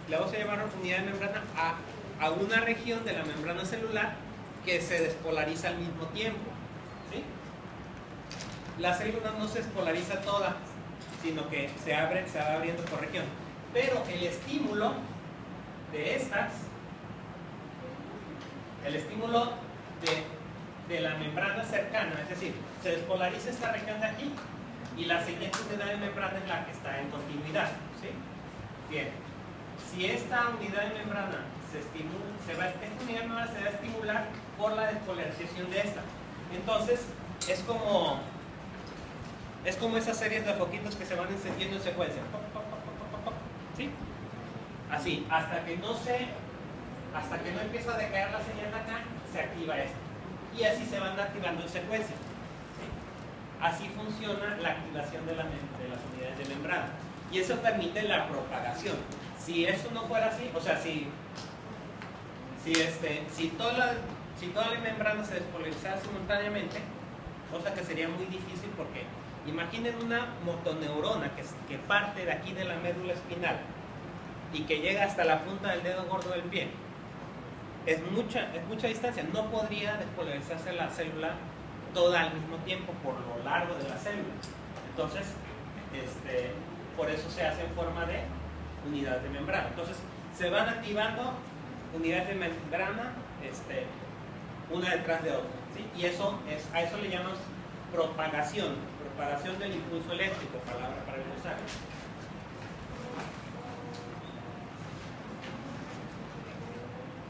Le vamos a llamar unidad de membrana a una región de la membrana celular que se despolariza al mismo tiempo, ¿sí? La célula no se despolariza toda, sino que se va abriendo por región. Pero el estímulo de estas, el estímulo de la membrana cercana, es decir, se despolariza esta región de aquí y la siguiente unidad de membrana es la que está en continuidad, ¿sí? Bien, si esta unidad de membrana esta unidad de membrana se va a estimular por la despolarización de esta. Entonces, es como esas series de foquitos que se van encendiendo en secuencia. ¿Sí? Así, hasta que no empieza a decaer la señal de acá, se activa esto. Y así se van activando en secuencia. ¿Sí? Así funciona la activación de las unidades de membrana. Y eso permite la propagación. Si eso no fuera así, o sea, si toda la membrana se despolarizara simultáneamente, cosa que sería muy difícil porque imaginen una motoneurona que parte de aquí de la médula espinal y que llega hasta la punta del dedo gordo del pie. Es mucha distancia, no podría despolarizarse la célula toda al mismo tiempo por lo largo de la célula. Entonces, por eso se hace en forma de unidades de membrana. Entonces, se van activando unidades de membrana una detrás de otra, ¿sí? Y a eso le llamamos propagación del impulso eléctrico, palabra para el glosario.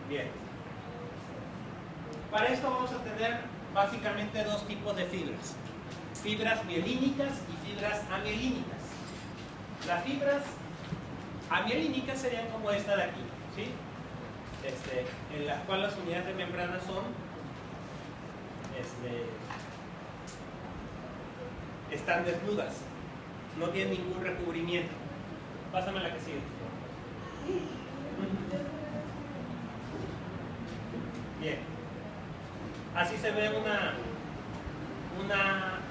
Bien. Para esto vamos a tener básicamente dos tipos de fibras. Fibras mielínicas y fibras amielínicas. Las fibras amielínicas serían como esta de aquí, ¿sí? En las cuales las unidades de membrana son están desnudas, no tienen ningún recubrimiento. Pásame la que sigue. Bien, así se ve una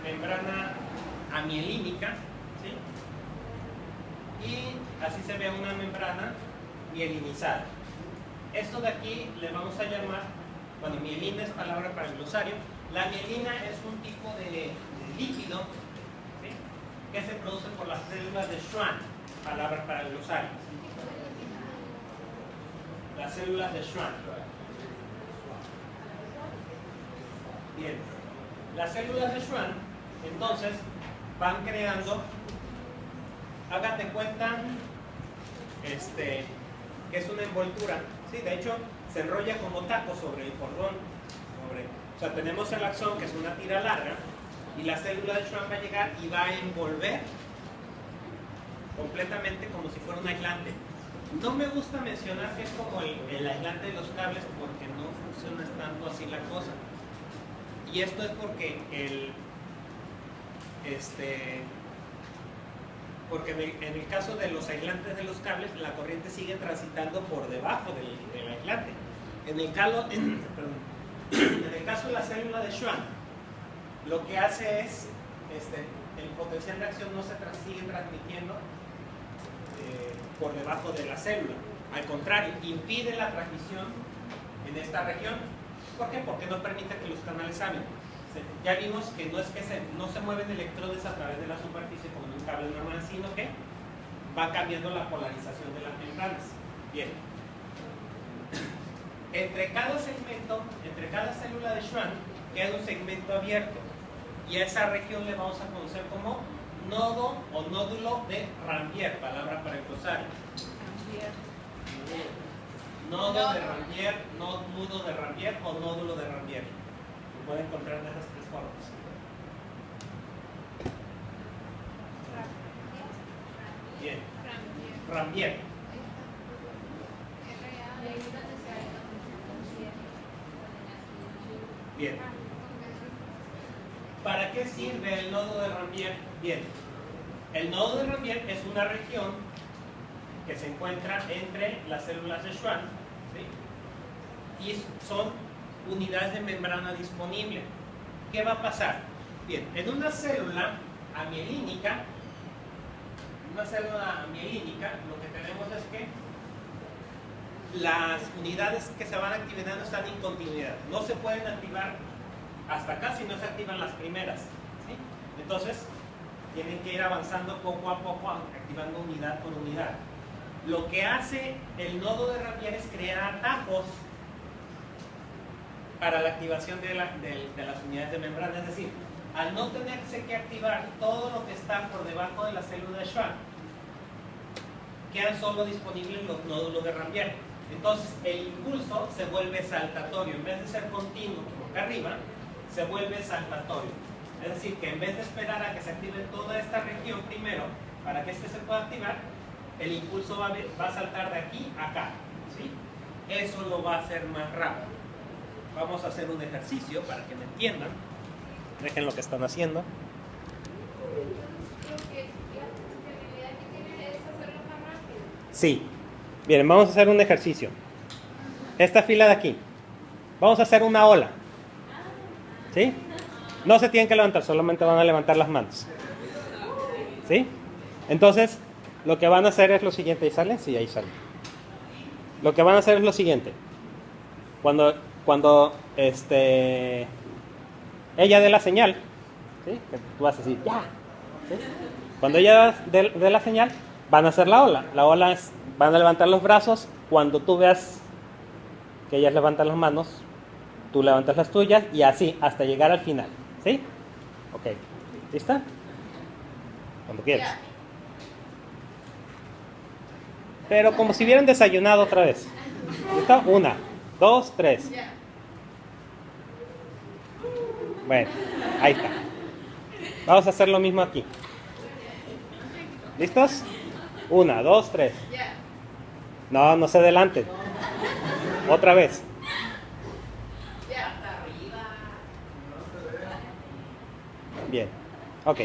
membrana amielínica, ¿sí? Y así se ve una membrana mielinizada. Esto de aquí le vamos a llamar, bueno, mielina es palabra para el glosario. La mielina es un tipo de líquido, ¿sí?, que se produce por las células de Schwann, palabra para el glosario. Las células de Schwann. Bien, las células de Schwann entonces van creando, hágate cuenta, que es una envoltura, ¿sí? De hecho se enrolla como taco sobre el cordón, o sea, tenemos el axón, que es una tira larga, y la célula de Schwann va a llegar y va a envolver completamente como si fuera un aislante. No me gusta mencionar que es como el aislante de los cables, porque no funciona tanto así la cosa. Y esto es porque en el caso de los aislantes de los cables, la corriente sigue transitando por debajo del aislante. En el caso de la célula de Schwann, lo que hace es, el potencial de acción no se sigue transmitiendo por debajo de la célula. Al contrario, impide la transmisión en esta región. ¿Por qué? Porque no permite que los canales abran. Ya vimos que no se mueven electrones a través de la superficie como en un cable normal, sino que va cambiando la polarización de las membranas. Bien. Entre cada segmento, entre cada célula de Schwann, queda un segmento abierto. Y a esa región le vamos a conocer como nodo o nódulo de Rambier, palabra para el glosario. Nodo de Rambier, nudo de Rambier o nódulo de Rambier. Lo pueden encontrar de esas tres formas. Bien. Rambier. Bien. ¿Para qué sirve el nodo de Rambier? Bien. El nodo de Rambier es una región que se encuentra entre las células de Schwann, ¿sí? Y son unidades de membrana disponible. ¿Qué va a pasar? Bien, en una célula amielínica, lo que tenemos es que las unidades que se van activando están en continuidad. No se pueden activar hasta acá si no se activan las primeras, ¿sí? Entonces, tienen que ir avanzando poco a poco, activando unidad por unidad. Lo que hace el nodo de Ramvier es crear atajos para la activación de las unidades de membrana. Es decir, al no tenerse que activar todo lo que está por debajo de la célula de Schwann, quedan solo disponibles los nódulos de Ramvier. Entonces, el impulso se vuelve saltatorio. En vez de ser continuo como acá arriba, se vuelve saltatorio. Es decir, que en vez de esperar a que se active toda esta región primero, para que este se pueda activar, el impulso va a saltar de aquí a acá, ¿sí? Eso lo va a hacer más rápido. Vamos a hacer un ejercicio para que me entiendan. Dejen lo que están haciendo. Creo que la funcionalidad que tiene es hacerlo más rápido. Sí. Bien, vamos a hacer un ejercicio. Esta fila de aquí. Vamos a hacer una ola. ¿Sí? No se tienen que levantar, solamente van a levantar las manos. ¿Sí? Entonces, lo que van a hacer es lo siguiente. ¿Ahí sale? Sí, ahí sale. Lo que van a hacer es lo siguiente. Cuando ella dé la señal, ¿sí? Que tú vas a decir, ya. ¿Sí? Cuando ella dé la señal, van a hacer la ola. La ola es, van a levantar los brazos. Cuando tú veas que ellas levantan las manos, tú levantas las tuyas y así, hasta llegar al final. ¿Sí? Ok. ¿Lista? Cuando quieras. Pero como si hubieran desayunado otra vez. ¿Listo? 1, 2, 3. Bueno, ahí está. Vamos a hacer lo mismo aquí. ¿Listos? 1, 2, 3. No se adelanten. Otra vez. Bien, ok.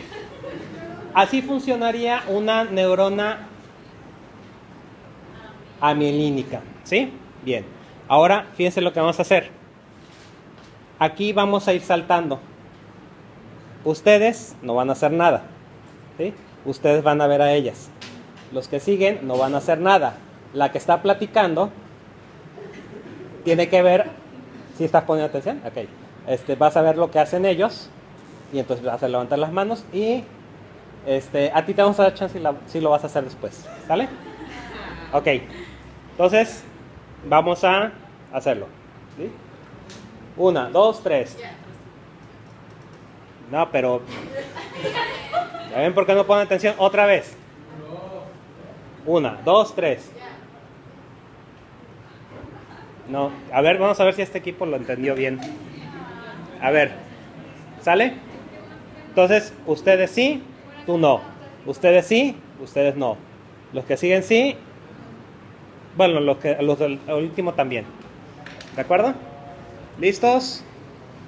Así funcionaría una neurona amielínica, ¿sí? Bien. Ahora, fíjense lo que vamos a hacer. Aquí vamos a ir saltando. Ustedes no van a hacer nada, ¿sí? Ustedes van a ver a ellas. Los que siguen no van a hacer nada. La que está platicando tiene que ver. ¿Sí estás poniendo atención? Ok. Vas a ver lo que hacen ellos. Y entonces vas a levantar las manos. Y a ti te vamos a dar chance si lo vas a hacer después. ¿Sale? Ok. Entonces, vamos a hacerlo. ¿Sí? 1, 2, 3. No, pero... ¿Ya ven por qué no ponen atención? Otra vez. 1, 2, 3. No, a ver, vamos a ver si este equipo lo entendió bien. A ver, ¿sale? Entonces, ustedes sí, tú no. Ustedes sí, ustedes no. Los que siguen sí. Bueno, los del último también. ¿De acuerdo? ¿Listos?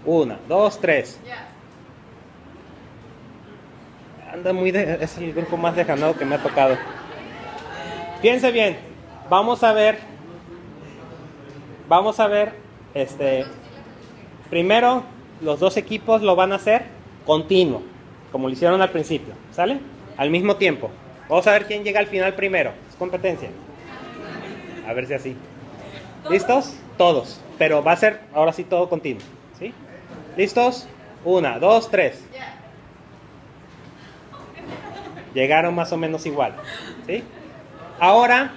1, 2, 3. Anda es el grupo más desganado que me ha tocado. Fíjense bien. Vamos a ver. Primero, los dos equipos lo van a hacer continuo, como lo hicieron al principio. ¿Sale? Al mismo tiempo. Vamos a ver quién llega al final primero. Es competencia. A ver si así. ¿Listos? Todos. Pero va a ser ahora sí todo continuo. ¿Sí? ¿Listos? 1, 2, 3. Llegaron más o menos igual. ¿Sí? Ahora,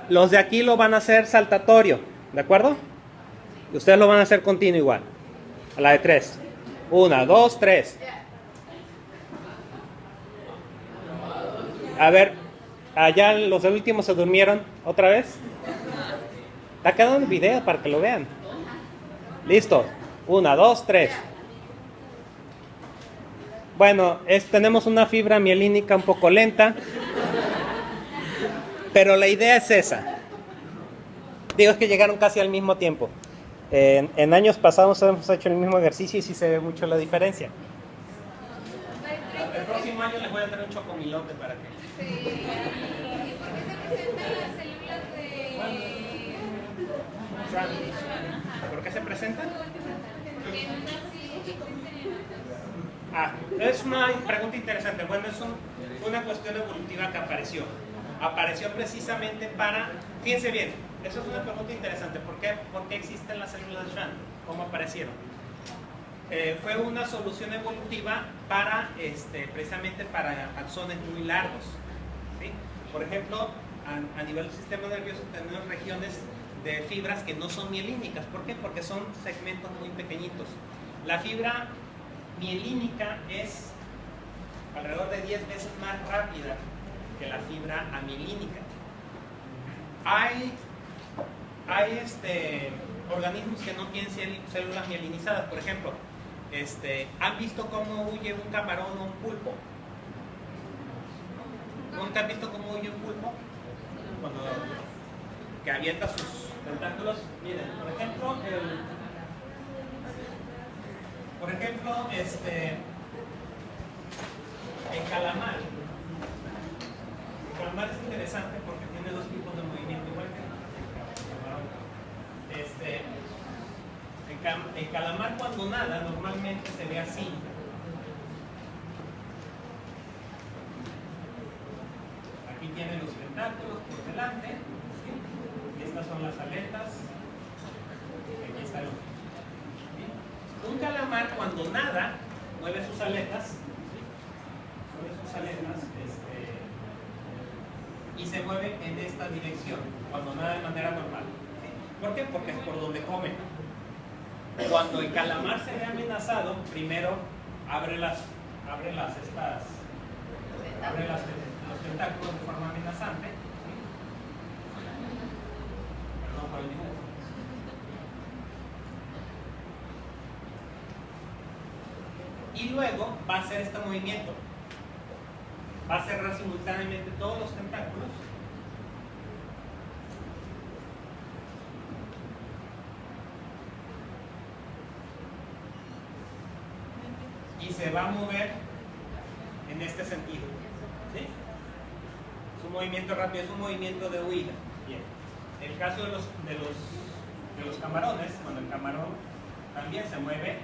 los de aquí lo van a hacer saltatorio. ¿De acuerdo? Y ustedes lo van a hacer continuo igual. A la de 3. 1, 2, 3. A ver, allá los del último se durmieron otra vez. Está quedando el video para que lo vean. Listo. 1, 2, 3. Bueno, tenemos una fibra mielínica un poco lenta. Pero la idea es esa. Digo, es que llegaron casi al mismo tiempo. En años pasados hemos hecho el mismo ejercicio y sí se ve mucho la diferencia. El próximo año les voy a traer un chocomilote para que... Sí. ¿Por qué se representan las células de... ¿Por qué se presentan? En unas sí existen en otras. Es una pregunta interesante. Bueno, fue una cuestión evolutiva que apareció. Apareció precisamente para... Fíjense bien, eso es una pregunta interesante. ¿Por qué existen las células Schwann? ¿Cómo aparecieron? Fue una solución evolutiva para, precisamente para axones muy largos. ¿Sí? Por ejemplo, a nivel del sistema nervioso tenemos regiones de fibras que no son mielínicas. ¿Por qué? Porque son segmentos muy pequeñitos. La fibra mielínica es alrededor de 10 veces más rápida que la fibra amielínica. Hay organismos que no tienen células mielinizadas. Por ejemplo, ¿han visto cómo huye un camarón o un pulpo? ¿Nunca han visto cómo huye un pulpo? Cuando que avienta sus tentáculos. Miren, por ejemplo, el calamar. El calamar es interesante porque tiene dos tipos de movimiento, igual que el camarón. El calamar cuando nada normalmente se ve así. Aquí tiene los tentáculos por delante, ¿sí? Y estas son las aletas. Aquí está el ojo. ¿Sí? Un calamar cuando nada mueve sus aletas, y se mueve en esta dirección cuando nada de manera normal. ¿Sí? ¿Por qué? Porque es por donde come. Cuando el calamar se ve amenazado, primero abre los tentáculos de forma amenazante. ¿Sí? Perdón por el dibujo. Y luego va a hacer este movimiento. Va a cerrar simultáneamente todos los tentáculos. Y se va a mover en este sentido. ¿Sí? Es un movimiento rápido, es un movimiento de huida. Bien. En el caso de los camarones, cuando el camarón también se mueve,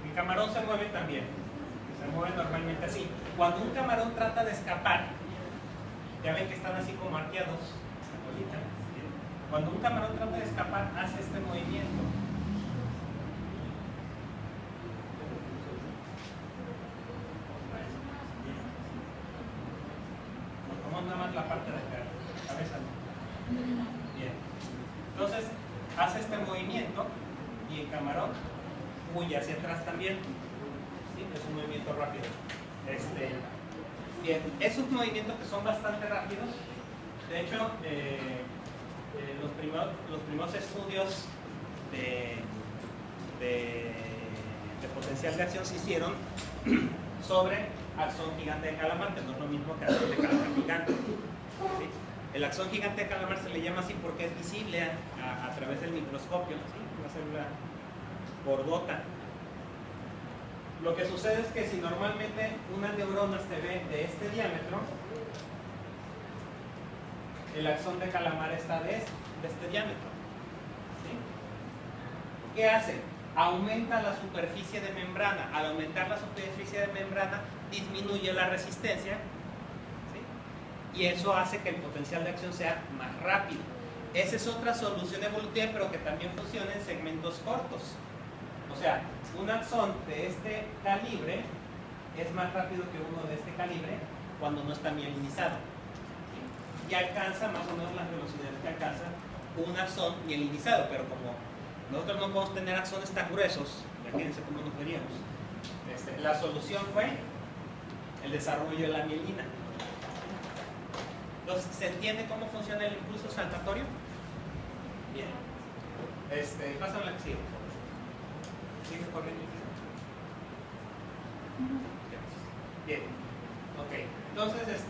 el camarón se mueve también. Se mueve normalmente así. Cuando un camarón trata de escapar, ya ven que están así como arqueados. Cuando un camarón trata de escapar, hace este movimiento. Tomamos nada más la parte de acá, la cabeza no. Bien. Entonces, hace este movimiento y el camarón huye hacia atrás también. ¿Sí? Es un movimiento rápido. Bien, esos movimientos que son bastante rápidos, de hecho, los primeros estudios de potencial de acción se hicieron sobre axón gigante de calamar, que no es lo mismo que axón de calamar gigante. ¿Sí? El axón gigante de calamar se le llama así porque es visible a través del microscopio, ¿sí? Una célula gordota. Lo que sucede es que si normalmente una neurona se ve de este diámetro, el axón de calamar está de este diámetro. ¿Sí? ¿Qué hace? Aumenta la superficie de membrana. Al aumentar la superficie de membrana, disminuye la resistencia. ¿Sí? Y eso hace que el potencial de acción sea más rápido. Esa es otra solución evolutiva, pero que también funciona en segmentos cortos. O sea, un axón de este calibre es más rápido que uno de este calibre cuando no está mielinizado. ¿Sí? Y alcanza más o menos las velocidades que alcanza un axón mielinizado, pero como nosotros no podemos tener axones tan gruesos, imagínense cómo nos veríamos. La solución fue el desarrollo de la mielina. Entonces, ¿se entiende cómo funciona el impulso saltatorio? Bien. Pásame la que sigue. ¿Sigue corriendo? Bien. Ok. Entonces,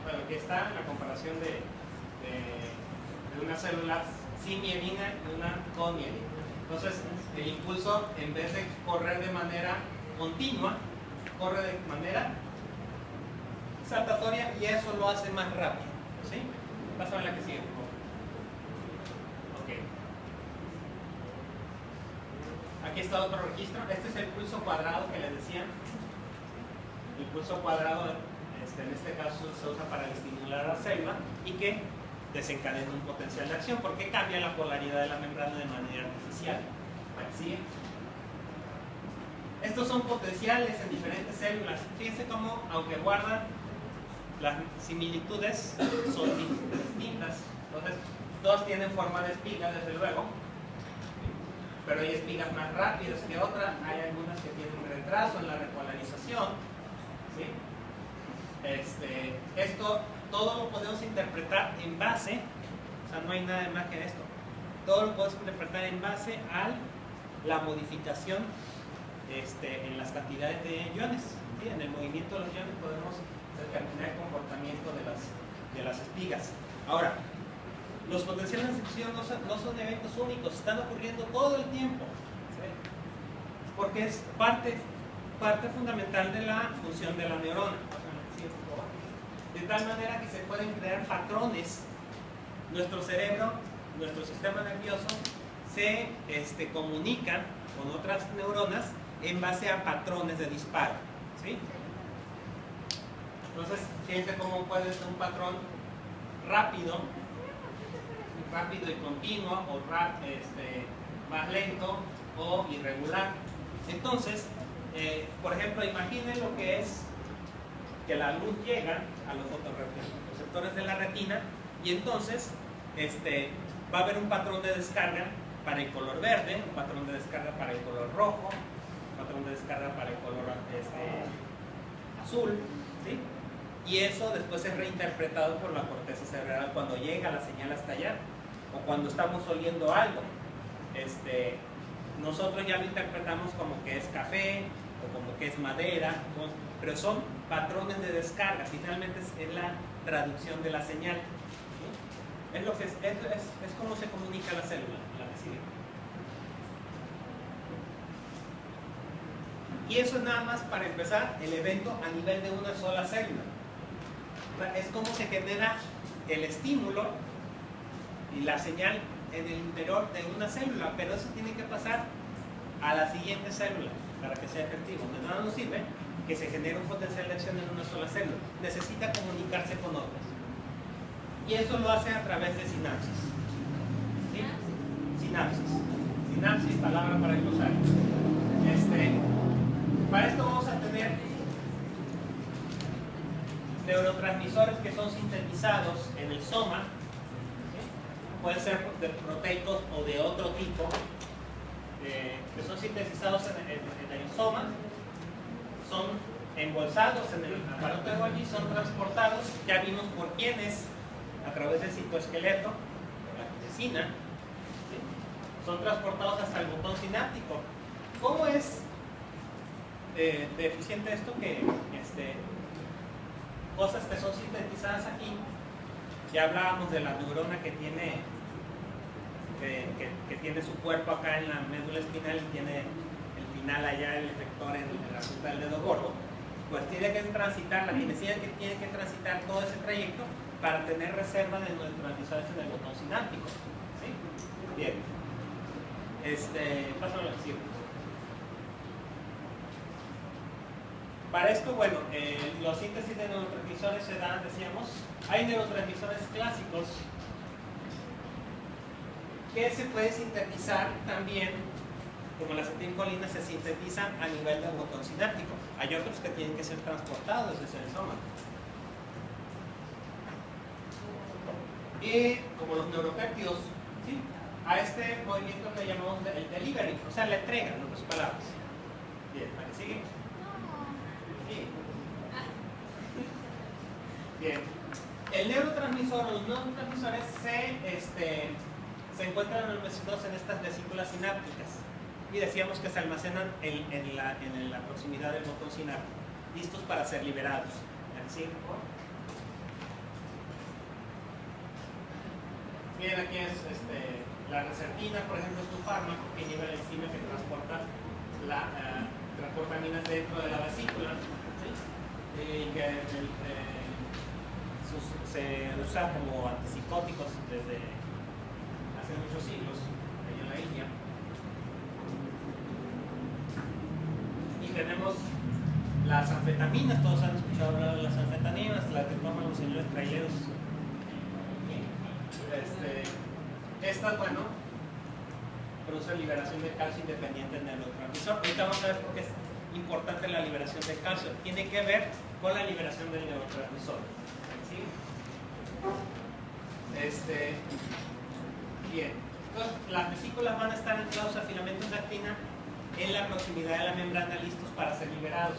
bueno, aquí está la comparación de de una célula sin mielina y una con mielina. Entonces, el impulso, en vez de correr de manera continua, corre de manera saltatoria y eso lo hace más rápido. ¿Sí? Pásame la que sigue, por favor. Ok. Aquí está otro registro. Este es el pulso cuadrado que les decía. El pulso cuadrado, en este caso, se usa para estimular la célula y que desencadena un potencial de acción porque cambia la polaridad de la membrana de manera artificial. Aquí. Estos son potenciales en diferentes células. Fíjense cómo, aunque guardan las similitudes, son distintas. Entonces, todas tienen forma de espiga, desde luego, pero hay espigas más rápidas que otras. Hay algunas que tienen un retraso en la repolarización. ¿Sí? Esto todo lo podemos interpretar en base, o sea, no hay nada más que esto. Todo lo podemos interpretar en base a la modificación en las cantidades de iones. ¿Sí? En el movimiento de los iones podemos determinar el comportamiento de las espigas. Ahora, los potenciales de acción no son eventos únicos, están ocurriendo todo el tiempo. ¿Sí? Porque es parte fundamental de la función de la neurona. De tal manera que se pueden crear patrones. Nuestro cerebro, nuestro sistema nervioso se comunica con otras neuronas en base a patrones de disparo. ¿Sí? Entonces, fíjense cómo puede ser un patrón rápido y continuo, o más lento o irregular. Entonces, por ejemplo, imaginen lo que es que la luz llega a los fotorreceptores de la retina y entonces va a haber un patrón de descarga para el color verde, un patrón de descarga para el color rojo, un patrón de descarga para el color azul, ¿sí? Y eso después es reinterpretado por la corteza cerebral cuando llega la señal hasta allá o cuando estamos oliendo algo. Nosotros ya lo interpretamos como que es café o como que es madera, pero son patrones de descarga. Finalmente es la traducción de la señal. ¿Sí? Es como se comunica la célula, la que sigue. Y eso es nada más para empezar el evento a nivel de una sola célula. O sea, es como se genera el estímulo y la señal en el interior de una célula, pero eso tiene que pasar a la siguiente célula para que sea efectivo. De nada nos sirve que se genere un potencial de acción en una sola célula. Necesita comunicarse con otras. Y eso lo hace a través de sinapsis. ¿Sí? Sinapsis, palabra para glosar. Para esto vamos a tener neurotransmisores que son sintetizados en el soma. ¿Sí? Pueden ser de proteicos o de otro tipo, que son sintetizados en el soma, son embolsados en el aparato de Golgi, son transportados, ya vimos por quiénes, a través del citoesqueleto, la campesina, ¿sí? Son transportados hasta el botón sináptico. ¿Cómo es deficiente esto? Que cosas que son sintetizadas aquí, ya hablábamos de la neurona que tiene que tiene su cuerpo acá en la médula espinal y tiene el final allá, el efector en la punta del dedo gordo, pues tiene que transitar, la kinesina que tiene que transitar todo ese trayecto para tener reserva de neurotransmisores en el botón sináptico. ¿Sí? Bien. Pásame la siguiente. Para esto, bueno, los síntesis de neurotransmisores se dan, decíamos, hay neurotransmisores clásicos que se puede sintetizar también, como la acetilcolina se sintetiza a nivel del botón sináptico. Hay otros que tienen que ser transportados desde el soma. Y como los neuropéptidos, ¿sí? A este movimiento le llamamos el delivery, o sea, la entrega, en otras palabras. Bien, ¿para qué sigue? Sí. Bien. El neurotransmisor o los neurotransmisores se encuentran almacenados en estas vesículas sinápticas y decíamos que se almacenan en la proximidad del botón sináptico, listos para ser liberados. ¿Sí? Bien, aquí es la reserpina, por ejemplo, es un fármaco que lleva la enzima que transporta minas dentro de la vesícula, ¿sí? Y que se usa como antipsicóticos desde hace muchos siglos ahí en la India. Y tenemos las anfetaminas, todos han escuchado hablar de las anfetaminas, las que toman los señores traileros. Estas, bueno, producen liberación de calcio independiente del neurotransmisor. Ahorita vamos a ver por qué es importante la liberación de calcio. Tiene que ver con la liberación del neurotransmisor. ¿Sí? Bien. Entonces, las vesículas van a estar anclados a filamentos de actina en la proximidad de la membrana, listos para ser liberados.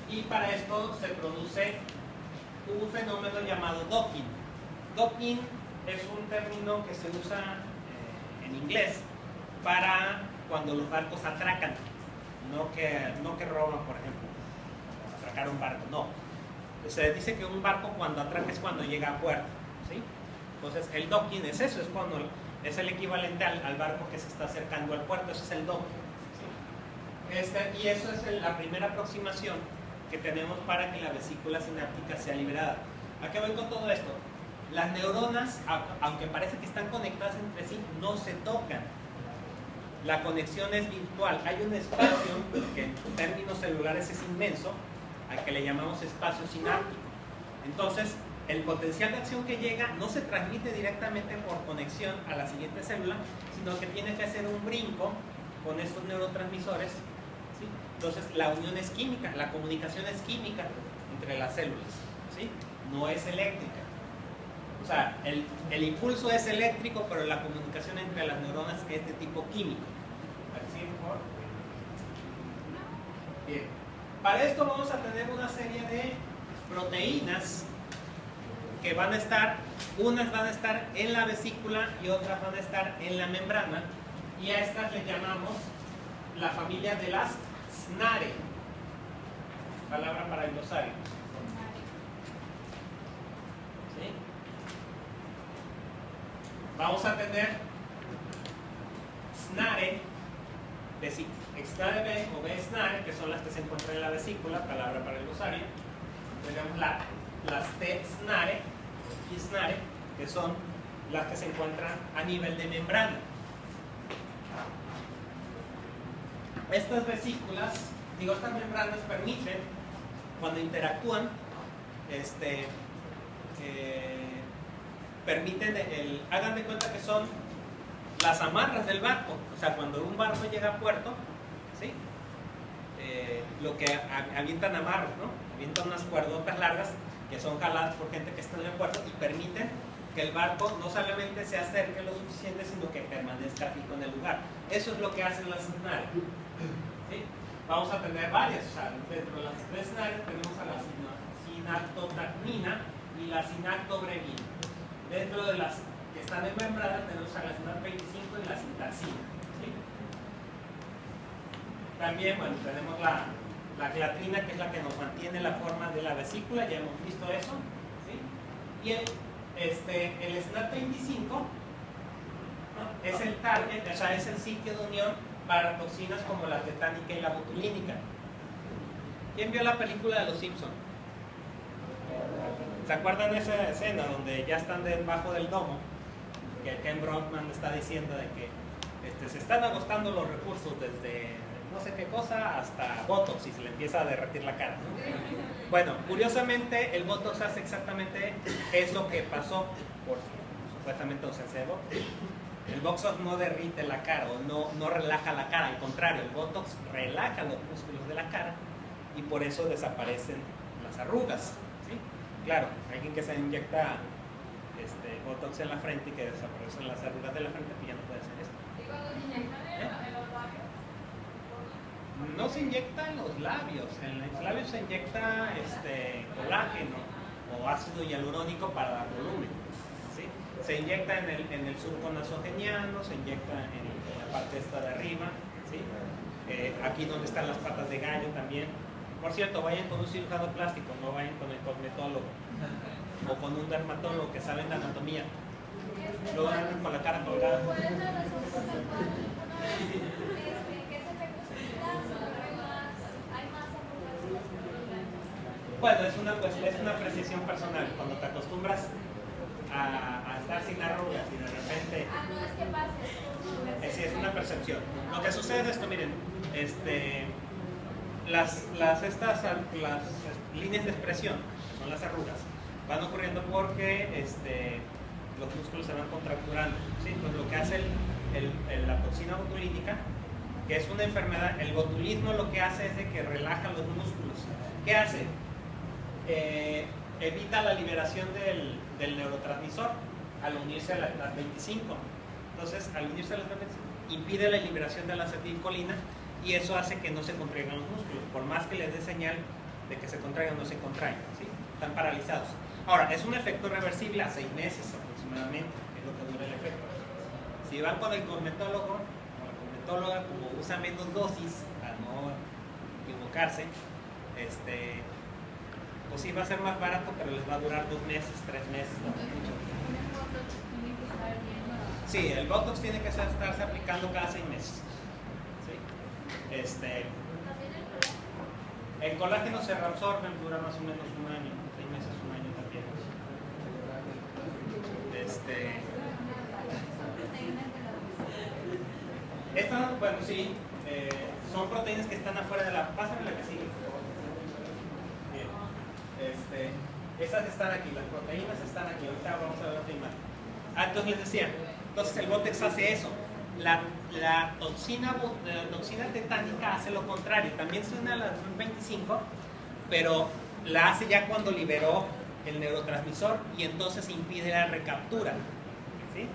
Y para esto se produce un fenómeno llamado docking. Docking es un término que se usa en inglés para cuando los barcos atracan, no que roban, por ejemplo, atracar un barco, no. Se dice que un barco cuando atraca es cuando llega a puerto, ¿sí? Entonces el docking es eso, es cuando es el equivalente al barco que se está acercando al puerto, eso es el docking, ¿sí? Y eso es la primera aproximación que tenemos para que la vesícula sináptica sea liberada. ¿A qué voy con todo esto? Las neuronas, aunque parece que están conectadas entre sí, no se tocan. La conexión es virtual. Hay un espacio que en términos celulares es inmenso, al que le llamamos espacio sináptico. Entonces, el potencial de acción que llega no se transmite directamente por conexión a la siguiente célula, sino que tiene que hacer un brinco con estos neurotransmisores, ¿sí? Entonces, la unión es química, la comunicación es química entre las células, ¿sí? No es eléctrica. O sea, el impulso es eléctrico, pero la comunicación entre las neuronas es de tipo químico. ¿Sí, por favor? Bien. Para esto vamos a tener una serie de proteínas que van a estar, unas van a estar en la vesícula y otras van a estar en la membrana, y a estas le llamamos la familia de las SNARE. Palabra para el glosario. ¿Sí? Vamos a tener SNARE, SNARE B o B SNARE, que son las que se encuentran en la vesícula, palabra para el glosario. Tenemos las T SNARE y SNARE, que son las que se encuentran a nivel de membrana. Estas vesículas, estas membranas permiten, cuando interactúan, permiten hagan de cuenta que son las amarras del barco. O sea, cuando un barco llega a puerto, ¿sí? Lo que avientan amarras, ¿no? Avientan unas cuerdotas largas que son jaladas por gente que está en el puerto y permiten que el barco no solamente se acerque lo suficiente, sino que permanezca fijo en el lugar. Eso es lo que hacen las SNARE, ¿sí? Vamos a tener varias. O sea, dentro de las tres SNARE tenemos a la sinactotacnina y la sinactobrevina. Dentro de las que están en membrana tenemos a la SNAP25 y la sintaxina, ¿sí? También, bueno, tenemos la clatrina, que es la que nos mantiene la forma de la vesícula, ya hemos visto eso, ¿sí? Y el SNAP25, ¿no? Es el target, o sea, es el sitio de unión para toxinas como la tetánica y la botulínica. ¿Quién vio la película de Los Simpsons? ¿Se acuerdan de esa escena donde ya están debajo del domo? Que Ken Brockman está diciendo de que se están agotando los recursos desde no sé qué cosa hasta Botox y se le empieza a derretir la cara, ¿no? Bueno, curiosamente el Botox hace exactamente eso que pasó por supuestamente ausencia de Botox. El Botox no derrite la cara o no relaja la cara, al contrario, el Botox relaja los músculos de la cara y por eso desaparecen las arrugas, ¿sí? Claro, alguien que se inyecta Botox en la frente y que desaparecen las arrugas de la frente, pues ya no puede hacer esto. ¿Y cuando se inyectan en los labios? No se inyecta en los labios, en los labios se inyecta colágeno o ácido hialurónico para dar volumen, ¿sí? Se inyecta en el surco nasogeniano, se inyecta en la parte esta de arriba, ¿sí? Aquí donde están las patas de gallo también. Por cierto, vayan con un cirujano plástico, no vayan con el cosmetólogo o con un dermatólogo que sabe de anatomía. luego andan con la cara colgada. ¿Cuál es la razón por la cual una vez que ese efecto se quita, hay más arrugas en los blancos? Bueno, es una apreciación personal. Cuando te acostumbras a estar sin arrugas y de repente... Ah, no es que pase. Sí, es una percepción. Lo que sucede es esto, miren, las líneas de expresión, son las arrugas, van ocurriendo porque los músculos se van contracturando, ¿sí? Entonces lo que hace la toxina botulínica, que es una enfermedad, el botulismo lo que hace es de que relaja los músculos. ¿Qué hace? Evita la liberación del neurotransmisor al unirse a las 25. Entonces, al unirse a las 25, impide la liberación de la acetilcolina y eso hace que no se contraigan los músculos. Por más que les dé señal de que se contraigan, no se contraen, ¿sí? Están paralizados. Ahora, es un efecto reversible a 6 meses aproximadamente, es lo que dura el efecto. Si van con el cosmetólogo o la cosmetóloga, como usa menos dosis, a no equivocarse, pues sí va a ser más barato, pero les va a durar 2 meses, 3 meses, no mucho. Sí, el Botox tiene que estarse aplicando cada 6 meses. ¿Sí? El colágeno se reabsorbe, dura más o menos 1 año, 6 meses, 1 año también. Estas, bueno, sí, son proteínas que están afuera de la... Pásame la que sigue, por favor. Bien. Esas están aquí, las proteínas están aquí. Ahorita vamos a ver otra imagen. Entonces les decía, entonces el Botox hace eso. La toxina tetánica hace lo contrario. También suena a la 25, pero la hace ya cuando liberó el neurotransmisor y entonces impide la recaptura. ¿Sí?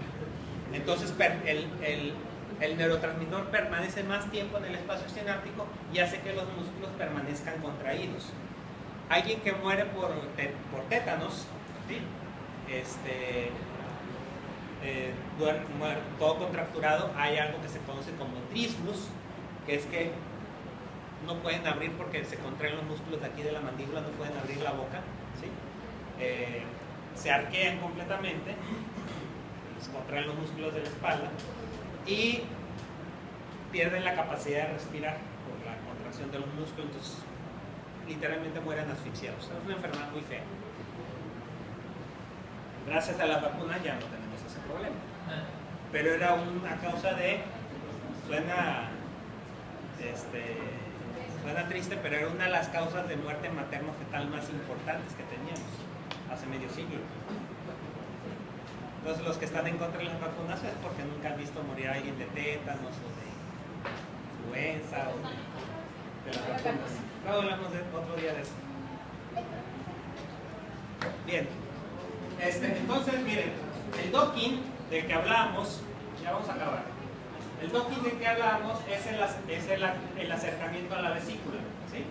Entonces el neurotransmisor permanece más tiempo en el espacio sináptico y hace que los músculos permanezcan contraídos. Alguien que muere por tétanos, ¿sí? Muere todo contracturado, hay algo que se conoce como trismus, que es que no pueden abrir porque se contraen los músculos de aquí de la mandíbula, no pueden abrir la boca, ¿sí? Se arquean completamente, se contraen los músculos de la espalda y pierden la capacidad de respirar por la contracción de los músculos, entonces literalmente mueren asfixiados. Es una enfermedad muy fea. Gracias a la vacuna ya no tenemos ese problema. Pero era una causa de... Suena triste, pero era una de las causas de muerte materno-fetal más importantes que teníamos hace medio siglo. Entonces los que están en contra de las vacunas es porque nunca han visto morir a alguien de tétanos o de influenza o de las vacunas. Luego hablamos otro día de eso. Bien. Entonces, miren, el docking del que hablábamos, ya vamos a acabar. El docking del que hablábamos es el acercamiento a la vesícula, ¿sí?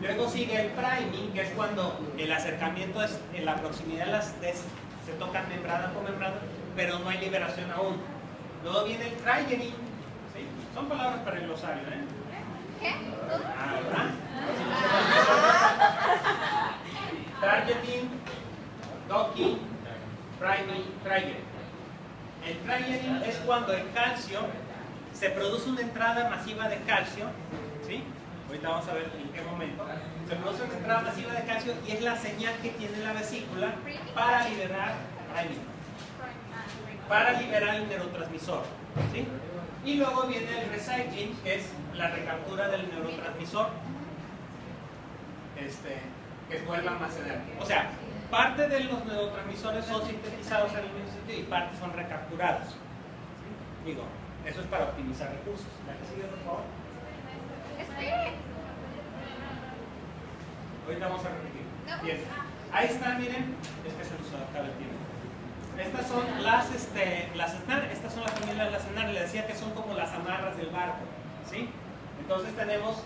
Luego sigue el priming, que es cuando el acercamiento es en la proximidad de se tocan membrana con membrana, pero no hay liberación aún. Luego viene el trigening, ¿sí? Son palabras para el glosario, ¿eh? ¿Qué? ¿Verdad? Targeting, docking, priming, trigening. El trigening es cuando el calcio, se produce una entrada masiva de calcio, ¿sí? Ahorita vamos a ver en qué momento. Se produce una entrada masiva de calcio y es la señal que tiene la vesícula para liberar el neurotransmisor, ¿sí? Y luego viene el recycling, que es la recaptura del neurotransmisor, que vuelve a almacenar. O sea, parte de los neurotransmisores son sintetizados en el mismo sitio y parte son recapturados. ¿Sí? Digo, eso es para optimizar recursos. ¿La que sigue, por favor? Ahorita vamos a repetir. Bien. Ahí está, miren. Es que se nos acaba el tiempo. Estas son las SNAR, estas son las familias de las SNAR. Les decía que son como las amarras del barco, ¿sí? Entonces tenemos